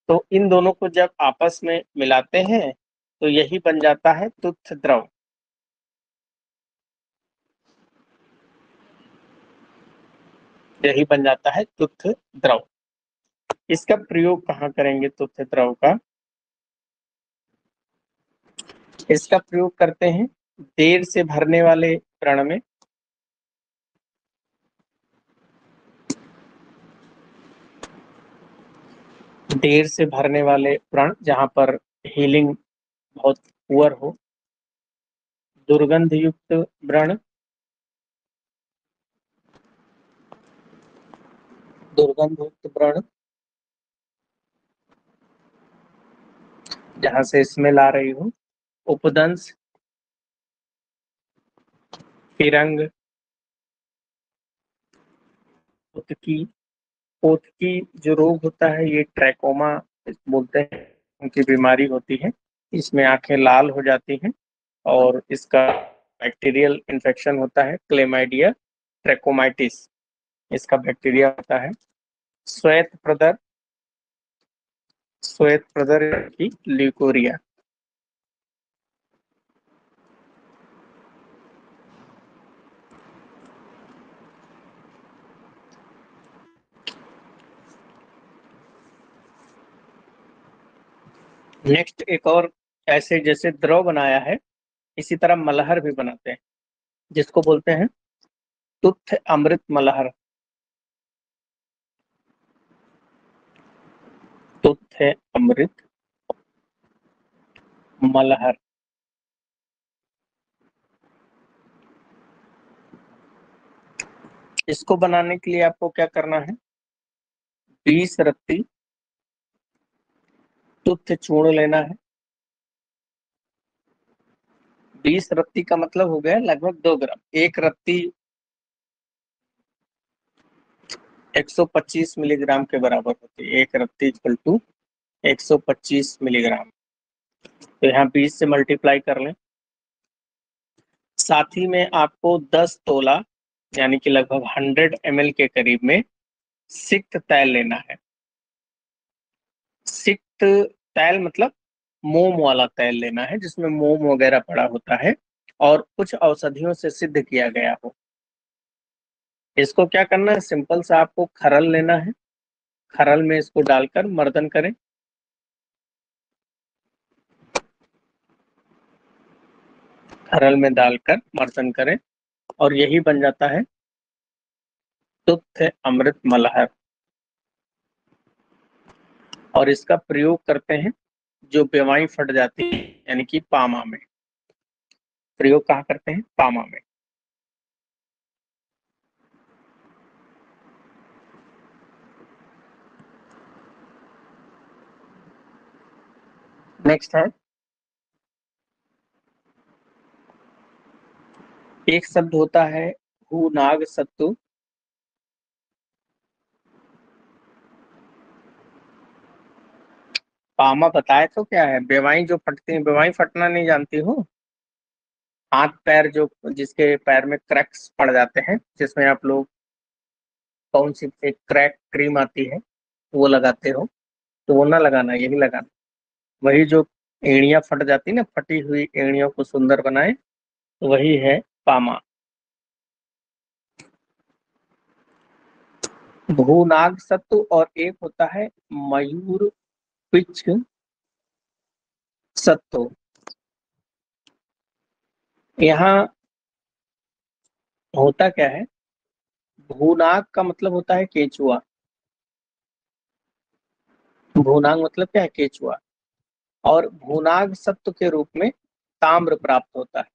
तो इन दोनों को जब आपस में मिलाते हैं तो यही बन जाता है तुथ द्रव। यही बन जाता है तुथ द्रव। इसका प्रयोग कहाँ करेंगे तुथ द्रव का? इसका प्रयोग करते हैं देर से भरने वाले व्रण में, देर से भरने वाले व्रण जहां पर हीलिंग बहुत पुअर हो, दुर्गंध युक्त व्रण, दुर्गंध युक्त व्रण जहां से स्मेल आ रही हो, उपदंश, फिरंग, पोतकी। पोतकी जो रोग होता है ये ट्रैकोमा बोलते हैं, उनकी बीमारी होती है। इसमें आंखें लाल हो जाती हैं, और इसका बैक्टीरियल इन्फेक्शन होता है, क्लेमाइडिया ट्रैकोमाइटिस इसका बैक्टीरिया होता है। श्वेत प्रदर, श्वेत प्रदर की ल्यूकोरिया। नेक्स्ट एक और ऐसे जैसे द्रव बनाया है, इसी तरह मलहर भी बनाते हैं, जिसको बोलते हैं तुथ अमृत मलहर। तुथ अमृत मलहर। इसको बनाने के लिए आपको क्या करना है, 20 रत्ती तुथ चूर्ण लेना है। 20 रत्ती का मतलब हो गया लगभग 2 ग्राम। एक रत्ती 125 मिलीग्राम के बराबर होती है। एक रत्ती इक्वल टू 125 मिलीग्राम। तो यहाँ 20 से मल्टीप्लाई कर लें। साथ ही में आपको 10 तोला यानी कि लगभग 100 ml के करीब में सिक्त तैल लेना है। सिक्त तैल मतलब मोम वाला तैल लेना है, जिसमें मोम वगैरह पड़ा होता है और कुछ औषधियों से सिद्ध किया गया हो। इसको क्या करना है, सिंपल सा आपको खरल लेना है। खरल में इसको डालकर मर्दन करें। खरल में डालकर मर्दन करें और यही बन जाता है तुथ अमृत मलहर। और इसका प्रयोग करते हैं जो बीमारी फट जाती है यानी कि पामा में। प्रयोग कहाँ करते हैं, पामा में। नेक्स्ट है, एक शब्द होता है हु नाग सत्तु। पामा बताए तो क्या है, बेवाई जो फटती है, बेवाई फटना नहीं जानती हो। हाथ पैर जो, जिसके पैर में क्रैक्स पड़ जाते हैं, जिसमें आप लोग कौन सी एक क्रैक क्रीम आती है वो लगाते हो, तो वो ना लगाना, यही लगाना। वही जो एड़ियां फट जाती ना, फटी हुई एड़ियों को सुंदर बनाए, तो वही है पामा। भूनाग सत्तु और एक होता है मयूर पिच सत्तु। यहाँ होता क्या है, भूनाग का मतलब होता है केचुआ। भूनाग मतलब क्या है, केचुआ। और भूनाग सत्व के रूप में ताम्र प्राप्त होता है।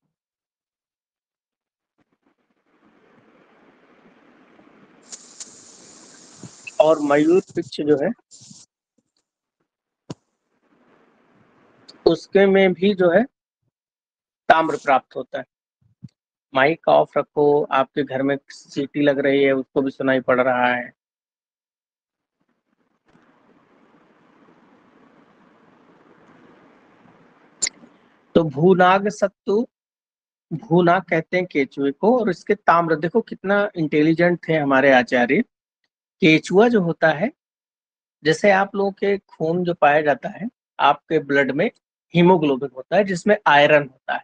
और मयूर पिच्छ जो है, उसके में भी जो है ताम्र प्राप्त होता है। माइक ऑफ रखो, आपके घर में सीटी लग रही है, उसको भी सुनाई पड़ रहा है। तो भूनाग सत्तु, भूनाग कहते हैं केचुए को, और इसके ताम्र, देखो कितना इंटेलिजेंट थे हमारे आचार्य। केचुआ जो होता है, जैसे आप लोगों के खून जो पाया जाता है, आपके ब्लड में हीमोग्लोबिन होता है जिसमें आयरन होता है।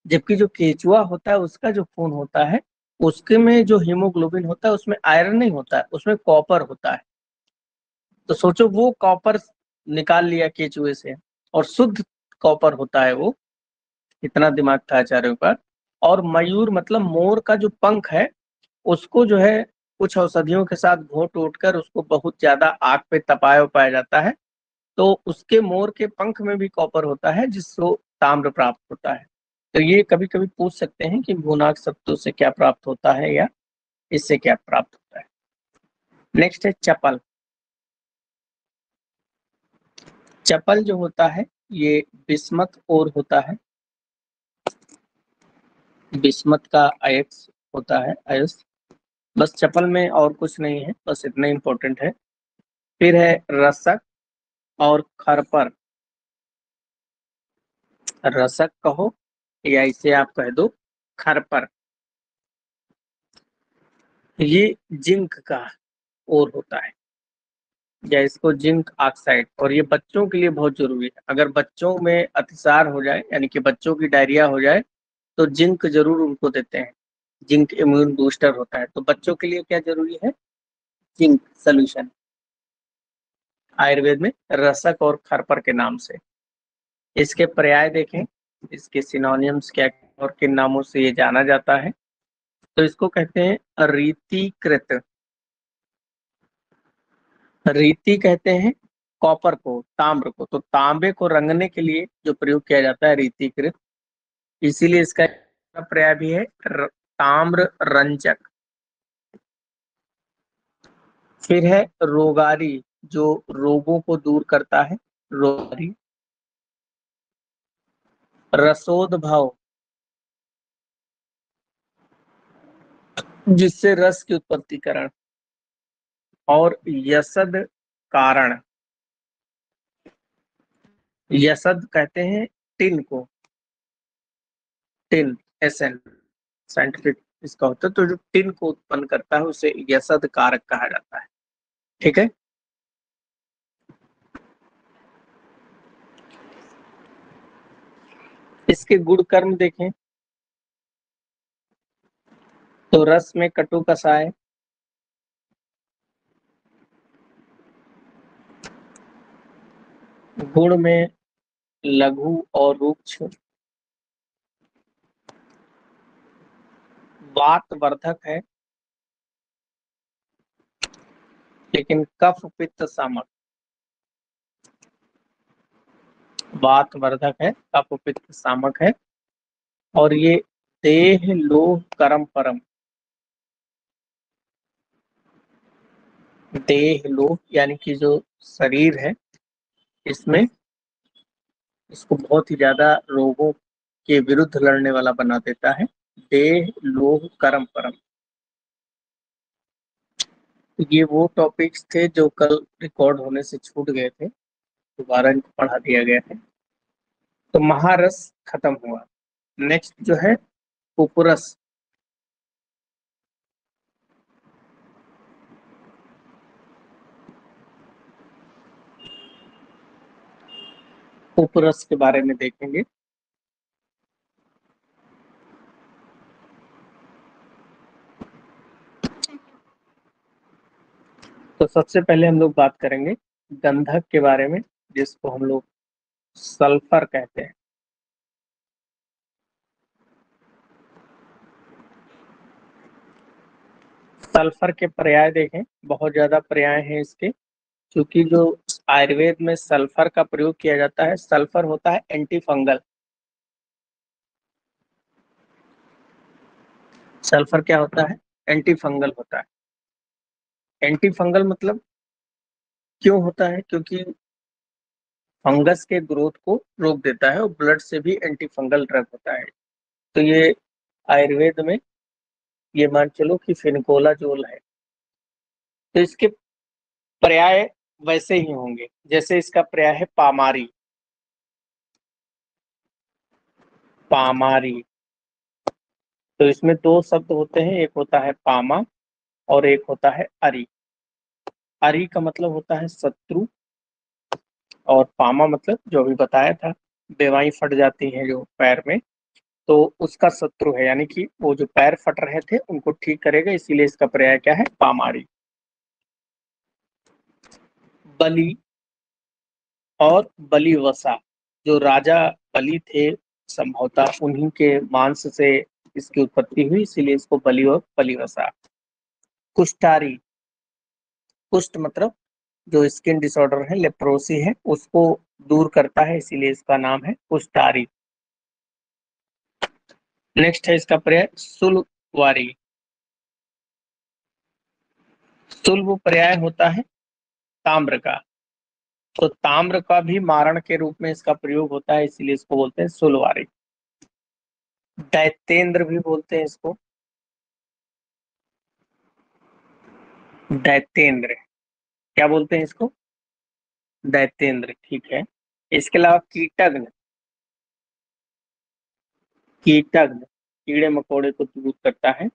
जबकि जो केचुआ होता है, उसका जो खून होता है, उसके में जो हीमोग्लोबिन होता है उसमें आयरन नहीं होता है, उसमें कॉपर होता है। तो सोचो वो कॉपर निकाल लिया केचुए से, और शुद्ध कॉपर होता है वो। इतना दिमाग था आचार्यों का। और मयूर मतलब मोर का जो पंख है, उसको जो है कुछ औषधियों के साथ घोट उठ कर उसको बहुत ज्यादा आग पे तपाया पाया जाता है। तो उसके मोर के पंख में भी कॉपर होता है, जिसको ताम्र प्राप्त होता है। तो ये कभी कभी पूछ सकते हैं कि भूनाग सत्तु से क्या प्राप्त होता है या इससे क्या प्राप्त होता है। नेक्स्ट है चपल। चपल जो होता है, ये बिस्मत और होता है। बिस्मत का अयस्क होता है, अयस्क। बस चपल में और कुछ नहीं है, बस इतना इंपॉर्टेंट है। फिर है रसक और खरपर। रसक कहो या इसे आप कह दो खरपर। ये जिंक का और होता है, या इसको जिंक ऑक्साइड। और ये बच्चों के लिए बहुत जरूरी है। अगर बच्चों में अतिसार हो जाए यानी कि बच्चों की डायरिया हो जाए, तो जिंक जरूर उनको देते हैं। जिंक इम्यून बूस्टर होता है। तो बच्चों के लिए क्या जरूरी है, जिंक सोल्यूशन, आयुर्वेद में रसक और खरपर के नाम से। इसके पर्याय देखें, इसके सिनोनिम्स क्या और किन नामों से ये जाना जाता है। तो इसको कहते हैं रीतिकृत। रीति कहते हैं कॉपर को, ताम्र को, तो तांबे को रंगने के लिए जो प्रयोग किया जाता है रीतिकृत, इसीलिए इसका पर्याय भी है ताम्र रंजक। फिर है रोगारी, जो रोगों को दूर करता है, रोगारी। रसोद्भव, जिससे रस की उत्पत्ति कारण। और यसद कारण, यसद कहते हैं टिन को, टिन, एसन, साइंटिफिक इसका होता है। तो जो टिन को उत्पन्न करता है उसे यसद कारक कहा जाता है। ठीक है। इसके गुण कर्म देखें तो रस में कटु कसाय, गुण में लघु और रुक्ष, वात वर्धक है लेकिन कफ पित्त सामक, वात वर्धक है, कफ पित्त सामक है। और ये देह लोह करम परम, देह लोह यानी कि जो शरीर है इसमें, इसको बहुत ही ज्यादा रोगों के विरुद्ध लड़ने वाला बना देता है। देह लोह करम परम। तो ये वो टॉपिक्स थे जो कल रिकॉर्ड होने से छूट गए थे, दोबारा इनको पढ़ा दिया गया है। तो महारस खत्म हुआ। नेक्स्ट जो है उपरस। उपरस के बारे में देखेंगे। तो सबसे पहले हम लोग बात करेंगे गंधक के बारे में, जिसको हम लोग सल्फर कहते हैं। सल्फर के पर्याय देखें, बहुत ज्यादा पर्याय हैं इसके, क्योंकि जो आयुर्वेद में सल्फर का प्रयोग किया जाता है, सल्फर होता है एंटी फंगल। सल्फर क्या होता है? एंटी फंगल होता है। एंटी फंगल मतलब क्यों होता है? क्योंकि फंगस के ग्रोथ को रोक देता है और ब्लड से भी एंटी फंगल ड्रग होता है। तो ये आयुर्वेद में ये मान चलो कि फिनकोलाजोल है। तो इसके पर्याय वैसे ही होंगे जैसे इसका पर्याय है पामारी। पामारी, तो इसमें दो शब्द होते हैं, एक होता है पामा और एक होता है अरी। अरी का मतलब होता है शत्रु, और पामा मतलब जो भी बताया था, बेवाई फट जाती है जो पैर में, तो उसका शत्रु है, यानी कि वो जो पैर फट रहे थे उनको ठीक करेगा, इसीलिए इसका पर्याय क्या है? पामारी। बलि और बलिवसा, जो राजा बलि थे संभवतः उन्हीं के मांस से इसकी उत्पत्ति हुई, इसीलिए इसको बलि और बलिवसा। कुष्ठारी, कुष्ठ मतलब जो स्किन डिसऑर्डर है, लेप्रोसी है, उसको दूर करता है, इसीलिए इसका नाम है कुष्ठारी। नेक्स्ट है इसका पर्याय सुलवारी। सुल्व पर्याय होता है ताम्र का, तो ताम्र का भी मारण के रूप में इसका प्रयोग होता है, इसीलिए इसको बोलते हैं सुलवारी। दैतेंद्र भी बोलते हैं इसको, दैतेंद्र। क्या बोलते हैं इसको? दैतेंद्र, ठीक है। इसके अलावा कीटग्न, कीटग्न कीड़े मकोड़े को दूर करता है।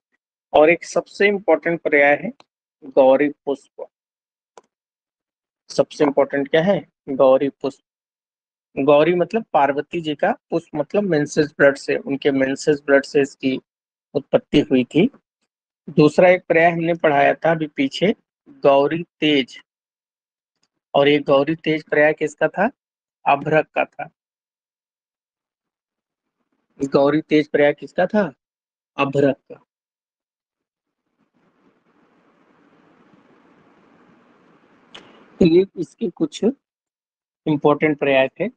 और एक सबसे इंपॉर्टेंट पर्याय है गौरी पुष्प। सबसे इंपॉर्टेंट क्या है? गौरी पुष्प। गौरी मतलब पार्वती जी का, पुष्प मतलब मेंसेस ब्लड से, उनके मेंसेस ब्लड से इसकी उत्पत्ति हुई थी। दूसरा एक पर्याय हमने पढ़ाया था अभी पीछे, गौरी तेज, और ये गौरी तेज पर्याय किसका था? अभ्रक का था। गौरी तेज प्रयाग किसका था? अभ्रक का। तो ये इसके कुछ इंपॉर्टेंट प्रयाग थे।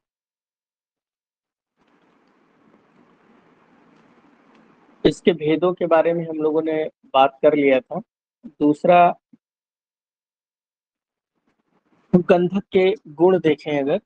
इसके भेदों के बारे में हम लोगों ने बात कर लिया था। दूसरा, गंधक के गुण देखें अगर,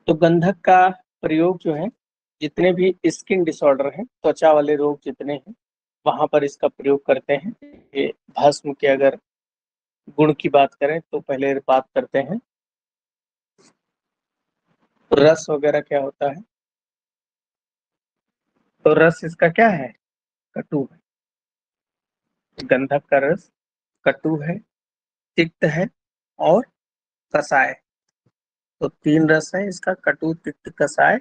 तो गंधक का प्रयोग जो है, जितने भी स्किन डिसऑर्डर हैं, त्वचा वाले रोग जितने हैं, वहां पर इसका प्रयोग करते हैं। ये भस्म के अगर गुण की बात करें तो पहले बात करते हैं रस वगैरह क्या होता है। तो रस इसका क्या है? कटु है। गंधक का रस कटु है, तिक्त है और कसाय। तो तीन रस है इसका, कटु तिक्त कसाय।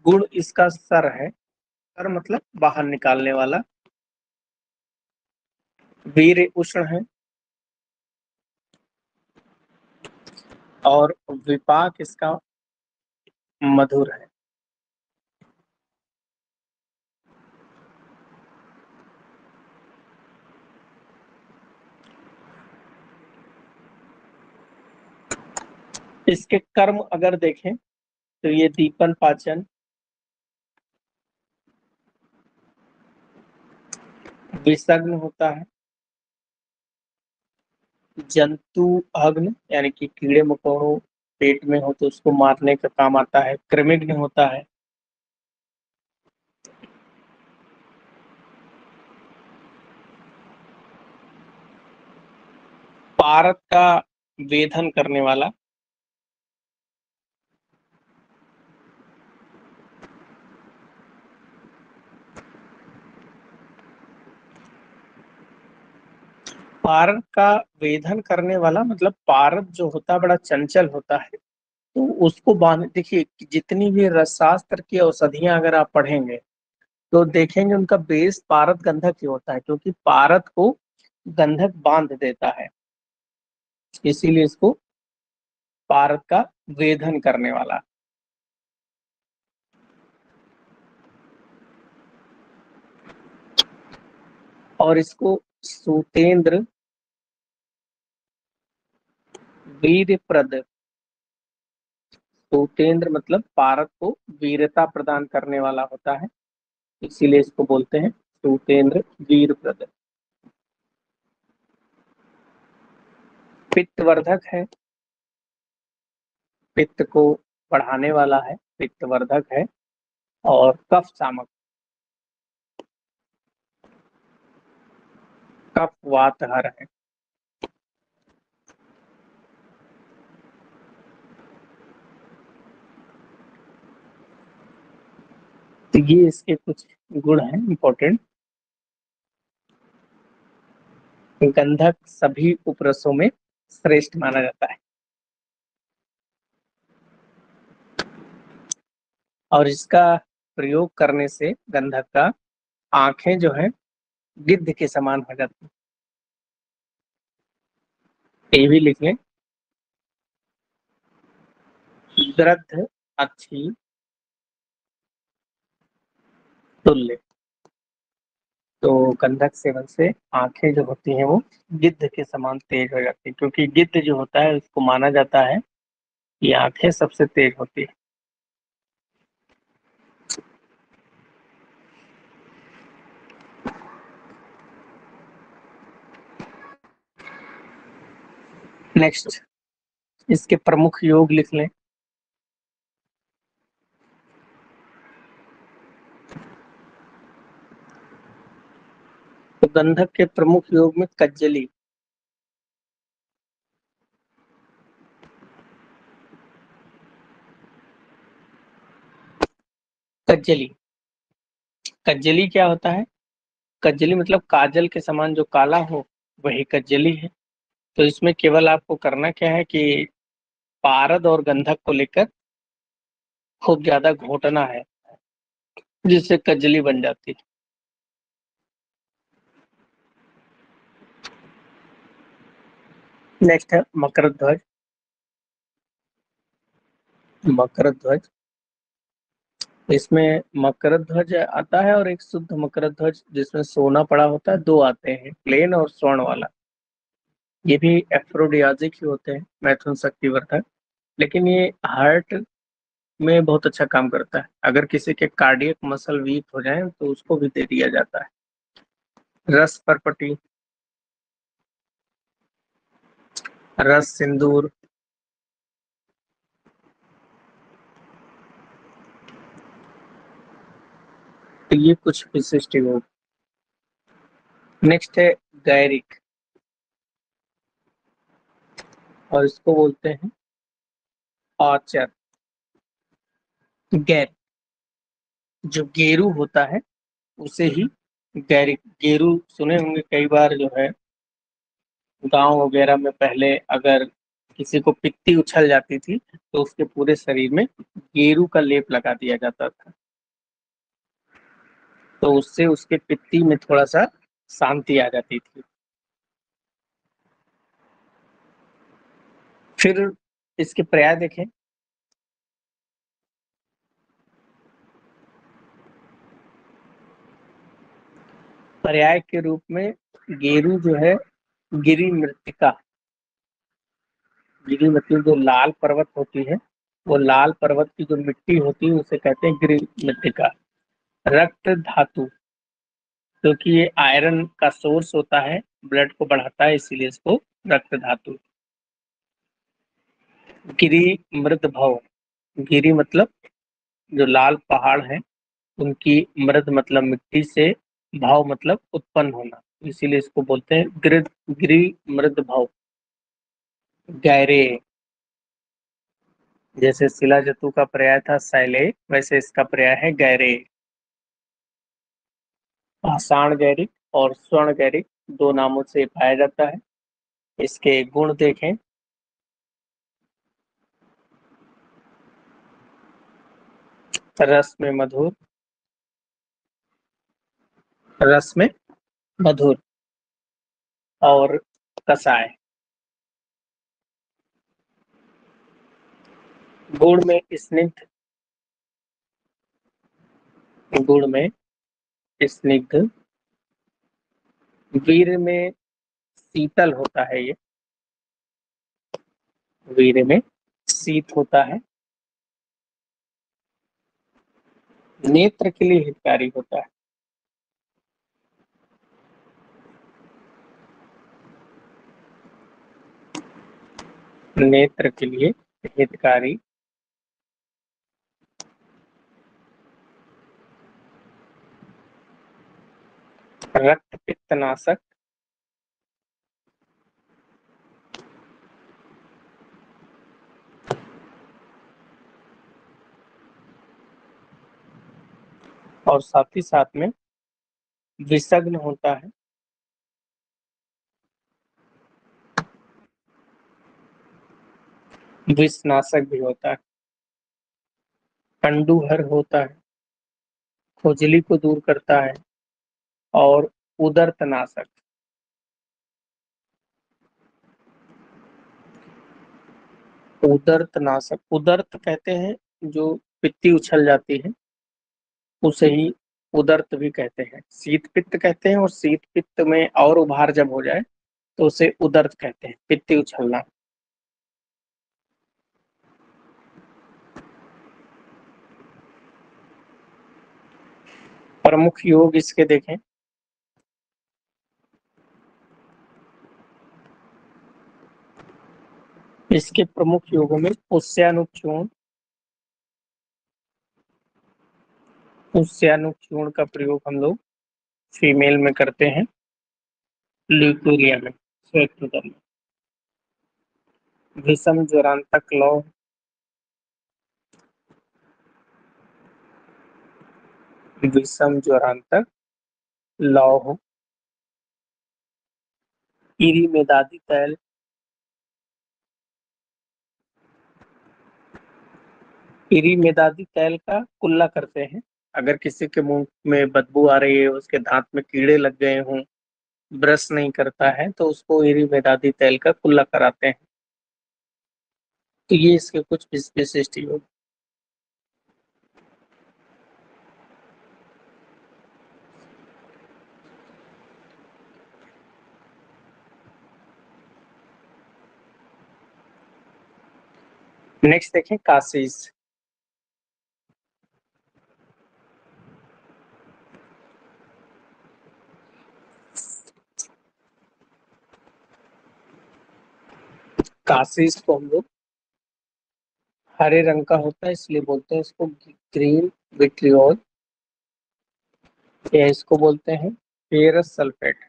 गुण इसका सर है, सर मतलब बाहर निकालने वाला। वीर उष्ण है और विपाक इसका मधुर है। इसके कर्म अगर देखें तो ये दीपन पाचन, विषग्न होता है, जंतु अग्न यानी कि कीड़े मकोड़ों पेट में हो तो उसको मारने का काम आता है, कृमिघ्न होता है, पारत का वेधन करने वाला, पारत का वेधन करने वाला मतलब पारत जो होता है बड़ा चंचल होता है। तो उसको बांध, देखिए जितनी भी रसशास्त्र की औषधियां अगर आप पढ़ेंगे तो देखेंगे उनका बेस पारत गंधक ही होता है, क्योंकि पारत को गंधक बांध देता है, इसीलिए इसको पारत का वेधन करने वाला। और इसको सूतेंद्र वीरप्रद, सूतेंद्र मतलब पारत को वीरता प्रदान करने वाला होता है, इसीलिए इसको बोलते हैं सूतेंद्र वीरप्रद। पित्तवर्धक है, पित्त को बढ़ाने वाला है, पित्तवर्धक है। और कफ शामक, कफ वातहर है। तो ये इसके कुछ गुण हैं इंपॉर्टेंट। गंधक सभी उपरसों में श्रेष्ठ माना जाता है। और इसका प्रयोग करने से गंधक का आंखें जो है गिद्ध के समान हो जाती है, ये भी लिख लें। दृढ़ अच्छी तुल्य। तो गंधक सेवन से आंखें जो होती हैं वो गिद्ध के समान तेज हो जाती है, क्योंकि गिद्ध जो होता है उसको माना जाता है कि आंखें सबसे तेज होती है। नेक्स्ट, इसके प्रमुख योग लिख लें। तो गंधक के प्रमुख योग में कज्जली, कज्जली, कज्जली क्या होता है? कज्जली मतलब काजल के समान जो काला हो वही कज्जली है। तो इसमें केवल आपको करना क्या है कि पारद और गंधक को लेकर खूब ज्यादा घोटना है, जिससे कजली बन जाती है। नेक्स्ट है मकर ध्वज। मकर ध्वज, इसमें मकर ध्वज आता है और एक शुद्ध मकर ध्वज जिसमें सोना पड़ा होता है, दो आते हैं, प्लेन और स्वर्ण वाला। ये भी एफ्रोडियाजिक ही होते हैं, मैथुन शक्तिवर्धक। लेकिन ये हार्ट में बहुत अच्छा काम करता है। अगर किसी के कार्डियक मसल वीक हो जाए तो उसको भी दे दिया जाता है। रस परपटी, रस सिंदूर, तो ये कुछ विशिष्ट योग। नेक्स्ट है गैरिक, और इसको बोलते हैं आर्चर। गैर, जो गेरू होता है उसे ही गैरिक, गेरू सुने होंगे कई बार, जो है गांव वगैरह में पहले अगर किसी को पित्ती उछल जाती थी तो उसके पूरे शरीर में गेरू का लेप लगा दिया जाता था, तो उससे उसके पित्ती में थोड़ा सा शांति आ जाती थी। फिर इसके पर्याय देखें। पर्याय के रूप में गेरू जो है गिरी मृत्तिका, गिरी मतलब जो लाल पर्वत होती है, वो लाल पर्वत की जो मिट्टी होती है उसे कहते हैं गिरी मृत्तिका। रक्त धातु, क्योंकि ये आयरन का सोर्स होता है, ब्लड को बढ़ाता है, इसीलिए इसको रक्त धातु। गिरी मृद भव, गिरी मतलब जो लाल पहाड़ है उनकी मृद मतलब मिट्टी से, भाव मतलब उत्पन्न होना, इसीलिए इसको बोलते हैं गिरी मृद भव। गहरे, जैसे शिला जतु का पर्याय था शैले, वैसे इसका पर्याय है गहरे। पाषाण गैरिक और स्वर्ण गैरिक दो नामों से पाया जाता है। इसके गुण देखें। रस में मधुर, रस में मधुर और कसाय। गुण में स्निग्ध, गुण में स्निग्ध। वीर में शीतल होता है ये, वीर में शीत होता है। नेत्र के लिए हितकारी होता है, नेत्र के लिए हितकारी। रक्त पित्त नाशक, और साथ ही साथ में विषग्न होता है, विषनाशक भी होता है। कंडूहर होता है, खुजली को दूर करता है। और उदरतनाशक, उदरतनाशक, उदर्त कहते हैं जो पित्ती उछल जाती है उसे ही उदर्त भी कहते हैं। शीत पित्त कहते हैं, और शीत पित्त में और उभार जब हो जाए तो उसे उदर्त कहते हैं, पित्ती उछलना। प्रमुख योग इसके देखें। इसके प्रमुख योगों में पुष्यानुक्षूण, पुष्यानुक्षूण का प्रयोग हम लोग फीमेल में करते हैं, ल्यूकेरिया में, श्वेत में। विषम ज्वरांतक लौ, विषम ज्वरांतक लौह। ईरी में दादी तैल, इरिमेदादी तैल का कुल्ला करते हैं। अगर किसी के मुंह में बदबू आ रही है, उसके दांत में कीड़े लग गए हों, ब्रश नहीं करता है, तो उसको इरिमेदादी तैल का कुल्ला कराते हैं। तो ये इसके कुछ विशिष्ट योग। नेक्स्ट देखें कासीस। कासीस को हम लोग हरे रंग का होता है, इसलिए बोलते हैं इसको ग्रीन विट्रियोल, या इसको बोलते हैं फेरस सल्फेट।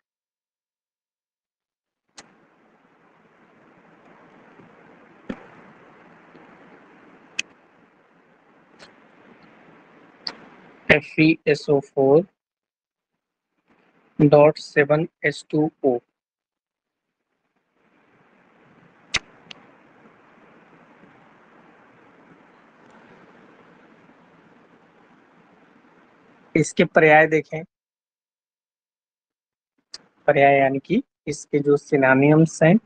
FeSO4.7H2O। इसके पर्याय देखें। पर्याय यानी कि इसके जो सिनोनिम्स हैं,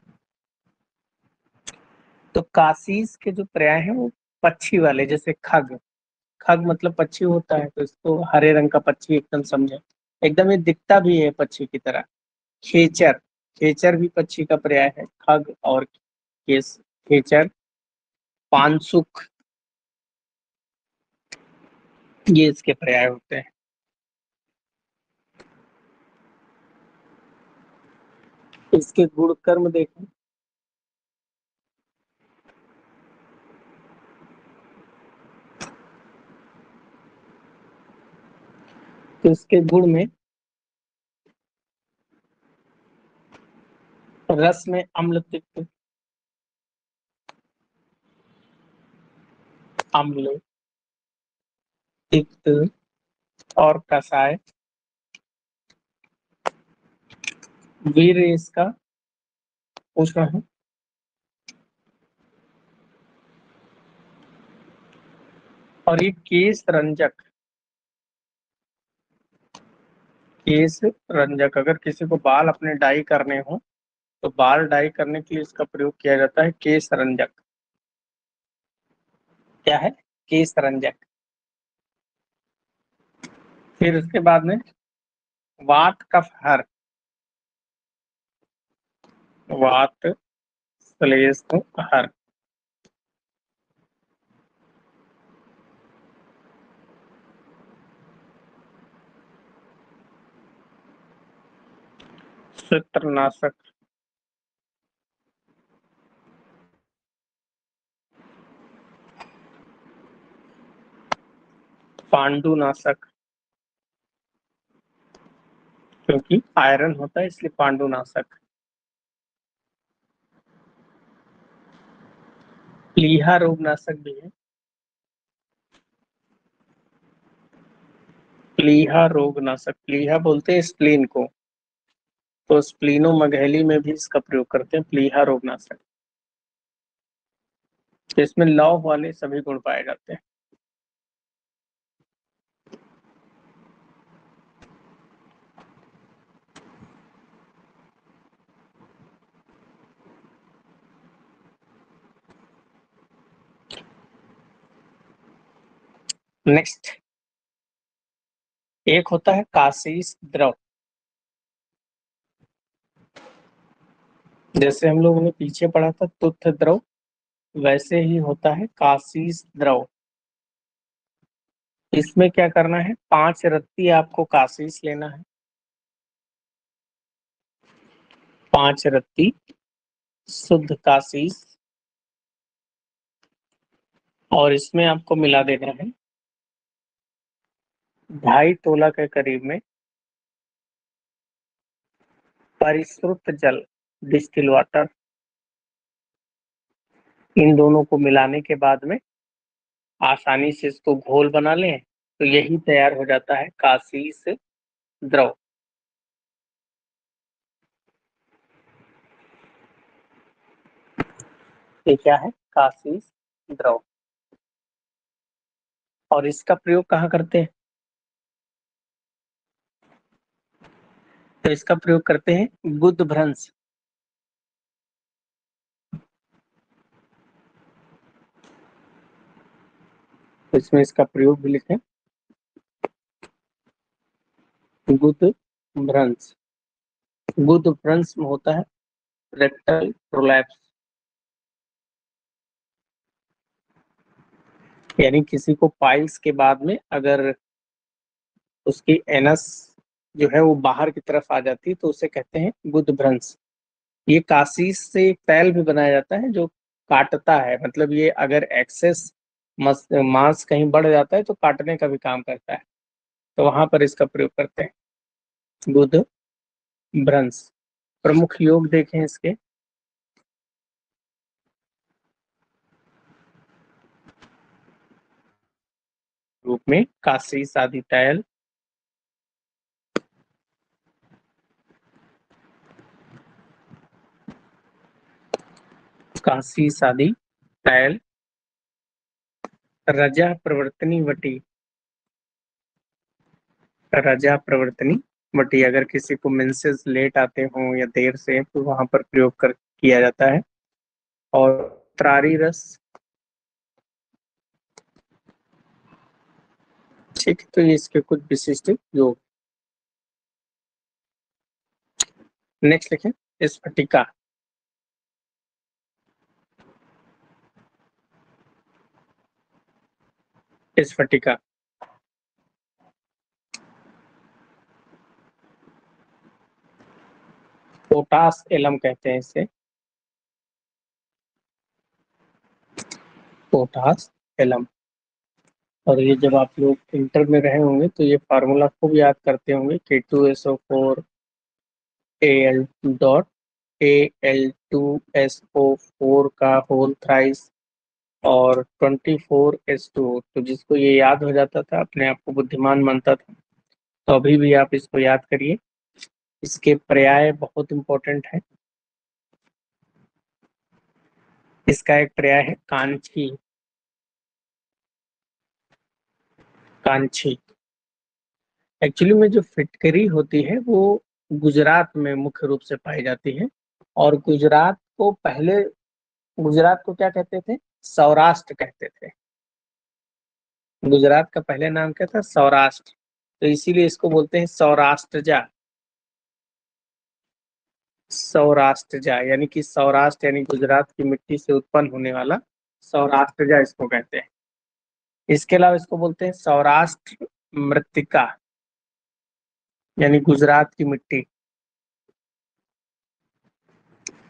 तो कासीस के जो पर्याय हैं वो पक्षी वाले, जैसे खग। खग मतलब पक्षी होता है, तो इसको हरे रंग का पक्षी एकदम समझे। एकदम ये दिखता भी है पक्षी की तरह। खेचर। खेचर भी पक्षी का पर्याय है, खग और केस खेचर। पानसुख, ये इसके पर्याय होते हैं। इसके गुण कर्म देखें। तो इसके गुण में रस में अम्ल तिक्त, अम्ल तिक्त और कषाय। वीर इसका पूछ रहा हूँ। और ये केश रंजक। केश रंजक, अगर किसी को बाल अपने डाई करने हो, तो बाल डाई करने के लिए इसका प्रयोग किया जाता है, केश रंजक। क्या है? केश रंजक। फिर उसके बाद में वात कफ हर। वात श्लेष हर। सूत्रनाशक। पांडुनाशक, क्योंकि आयरन होता है इसलिए पांडुनाशक। प्लीहा रोगनाशक भी है। प्लीहा रोगनाशक, प्लीहा बोलते हैं स्प्लीन को, तो स्प्लीनोमेगैली में भी इसका प्रयोग करते हैं, प्लीहा रोगनाशक। तो इसमें लौह वाले सभी गुण पाए जाते हैं। नेक्स्ट, एक होता है कासीस द्रव। जैसे हम लोगों ने पीछे पढ़ा था तुथ द्रव, वैसे ही होता है कासीस द्रव। इसमें क्या करना है, 5 रत्ती आपको कासीस लेना है। 5 रत्ती शुद्ध कासीस, और इसमें आपको मिला देना है 2.5 तोला के करीब में परिश्रुत जल, डिस्टिल वाटर। इन दोनों को मिलाने के बाद में आसानी से इसको घोल बना लें, तो यही तैयार हो जाता है कासीस द्रव। ये क्या है? कासीस द्रव। और इसका प्रयोग कहाँ करते हैं? तो इसका प्रयोग करते हैं गुदभ्रंश। तो इसमें इसका प्रयोग भी लिखें, गुदभ्रंश। गुदभ्रंश में होता है रेक्टल प्रोलैप्स, यानी किसी को पाइल्स के बाद में अगर उसकी एनस जो है वो बाहर की तरफ आ जाती है तो उसे कहते हैं गुदभ्रंश। ये कासीस से एक तैल भी बनाया जाता है जो काटता है, मतलब ये अगर एक्सेस मांस कहीं बढ़ जाता है तो काटने का भी काम करता है, तो वहां पर इसका प्रयोग करते हैं गुदभ्रंश। प्रमुख योग देखें इसके, रूप में कासीस आदि तैल, कासीस आदि तैल, रजा प्रवर्तनी वटी। रजा प्रवर्तनी वटी, अगर किसी को मेंसेस लेट आते हों या देर से तो वहां पर प्रयोग कर किया जाता है। और त्रारी रस, ठीक है, तो ये इसके कुछ विशिष्ट योग। नेक्स्ट लिखें स्फटिका। स्फटिका, पोटास एलम कहते हैं इसे, पोटास एलम। और ये जब आप लोग इंटर में रहे होंगे तो ये फार्मूला खूब याद करते होंगे, K2SO4 Al डॉट Al2SO4 का होल थ्राइस और 24H2O। तो जिसको ये याद हो जाता था अपने आप को बुद्धिमान मानता था, तो अभी भी आप इसको याद करिए। इसके पर्याय बहुत इंपॉर्टेंट है। इसका एक पर्याय है कांची। कांची एक्चुअली में जो फिटकरी होती है वो गुजरात में मुख्य रूप से पाई जाती है। और गुजरात को क्या कहते थे? सौराष्ट्र कहते थे। गुजरात का पहले नाम क्या था? सौराष्ट्र। तो इसीलिए इसको बोलते हैं सौराष्ट्रजा। सौराष्ट्रजा यानी कि सौराष्ट्र यानी गुजरात की मिट्टी से उत्पन्न होने वाला सौराष्ट्रजा इसको कहते हैं। इसके अलावा इसको बोलते हैं सौराष्ट्र मृत्तिका, यानी गुजरात की मिट्टी,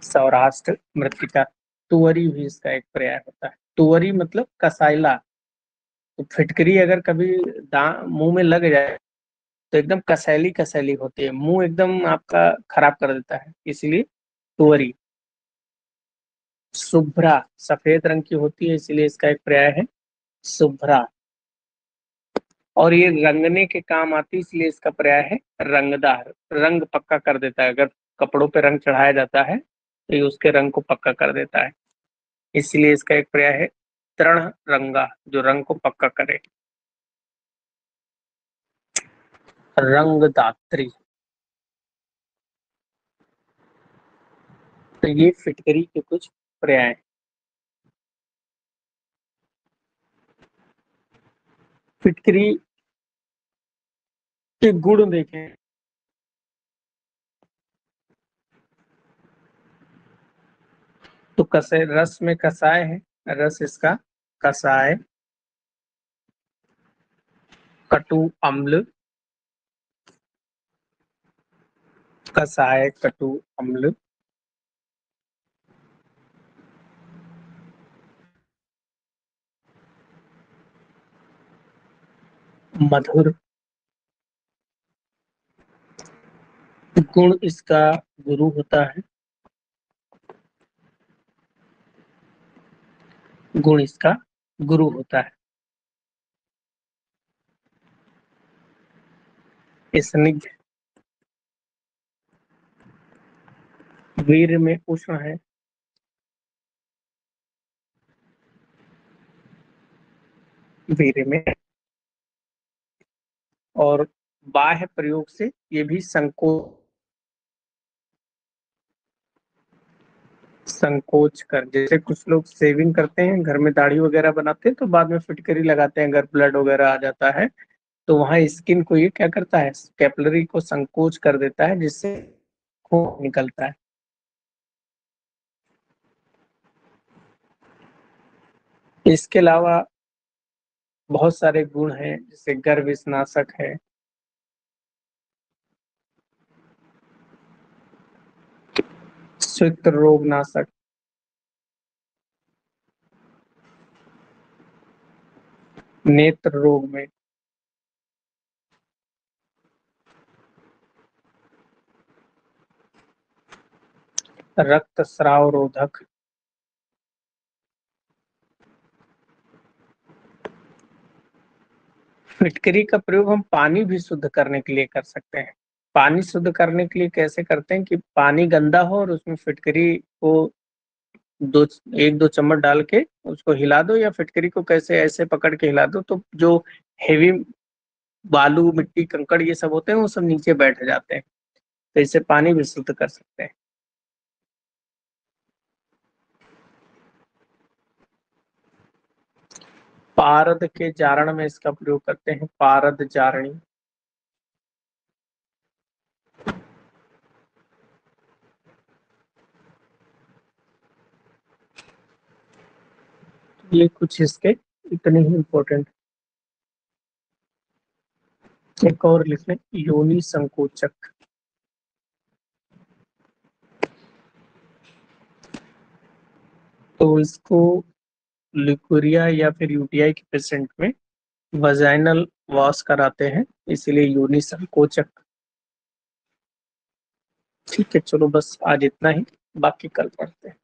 सौराष्ट्र मृत्तिका। तुवरी भी इसका एक पर्याय होता है। तुवरी मतलब कसाइला। तो फिटकरी अगर कभी मुंह में लग जाए तो एकदम कसैली कसैली होती है, मुंह एकदम आपका खराब कर देता है, इसलिए तुवरी। शुभ्रा सफेद रंग की होती है, इसलिए इसका एक पर्याय है शुभ्रा। और ये रंगने के काम आती है, इसलिए इसका पर्याय है रंगदार। रंग पक्का कर देता है, अगर कपड़ों पे रंग चढ़ाया जाता है तो ये उसके रंग को पक्का कर देता है, इसलिए इसका एक पर्याय है तृण रंगा, जो रंग को पक्का करे। रंगदात्री। तो ये फिटकरी के कुछ पर्याय हैं। फिटकरी के गुण देखें, तो कसे रस में कसाय है, रस इसका कसाय, कटु अम्ल, कसाय कटु अम्ल, मधुर। गुण इसका गुरु होता है, गुण इसका गुरु होता है। स्निग्ध, वीर में उष्ण है, वीर में और बाह्य प्रयोग से ये भी संकोच कर, जैसे कुछ लोग शेविंग करते हैं, घर में दाढ़ी वगैरह बनाते हैं तो बाद में फिटकरी लगाते हैं अगर ब्लड वगैरह आ जाता है, तो वहाँ स्किन को ये क्या करता है, कैपिलरी को संकोच कर देता है, जिससे खून निकलता है। इसके अलावा बहुत सारे गुण हैं, जैसे गर्भस्नाशक है, स्वित रोगनाशक, नेत्र रोग में, रक्तस्राव रोधक, फिटकरी का प्रयोग हम पानी भी शुद्ध करने के लिए कर सकते हैं। पानी शुद्ध करने के लिए कैसे करते हैं कि पानी गंदा हो और उसमें फिटकरी को दो 1-2 चम्मच डाल के उसको हिला दो, या फिटकरी को कैसे ऐसे पकड़ के हिला दो तो जो हेवी बालू मिट्टी कंकड़ ये सब होते हैं वो सब नीचे बैठ जाते हैं, तो इससे पानी भी शुद्ध कर सकते हैं। पारद के जारण में इसका प्रयोग करते हैं, पारद जारणी। ये कुछ इसके इतने ही इम्पोर्टेंट। एक और लिख लें, योनि संकोचक। तो इसको लिकोरिया या फिर यूटीआई के पेशेंट में वजाइनल वॉश कराते हैं, इसीलिए योनि संकोचक। ठीक है, चलो बस आज इतना ही, बाकी कल पढ़ते हैं।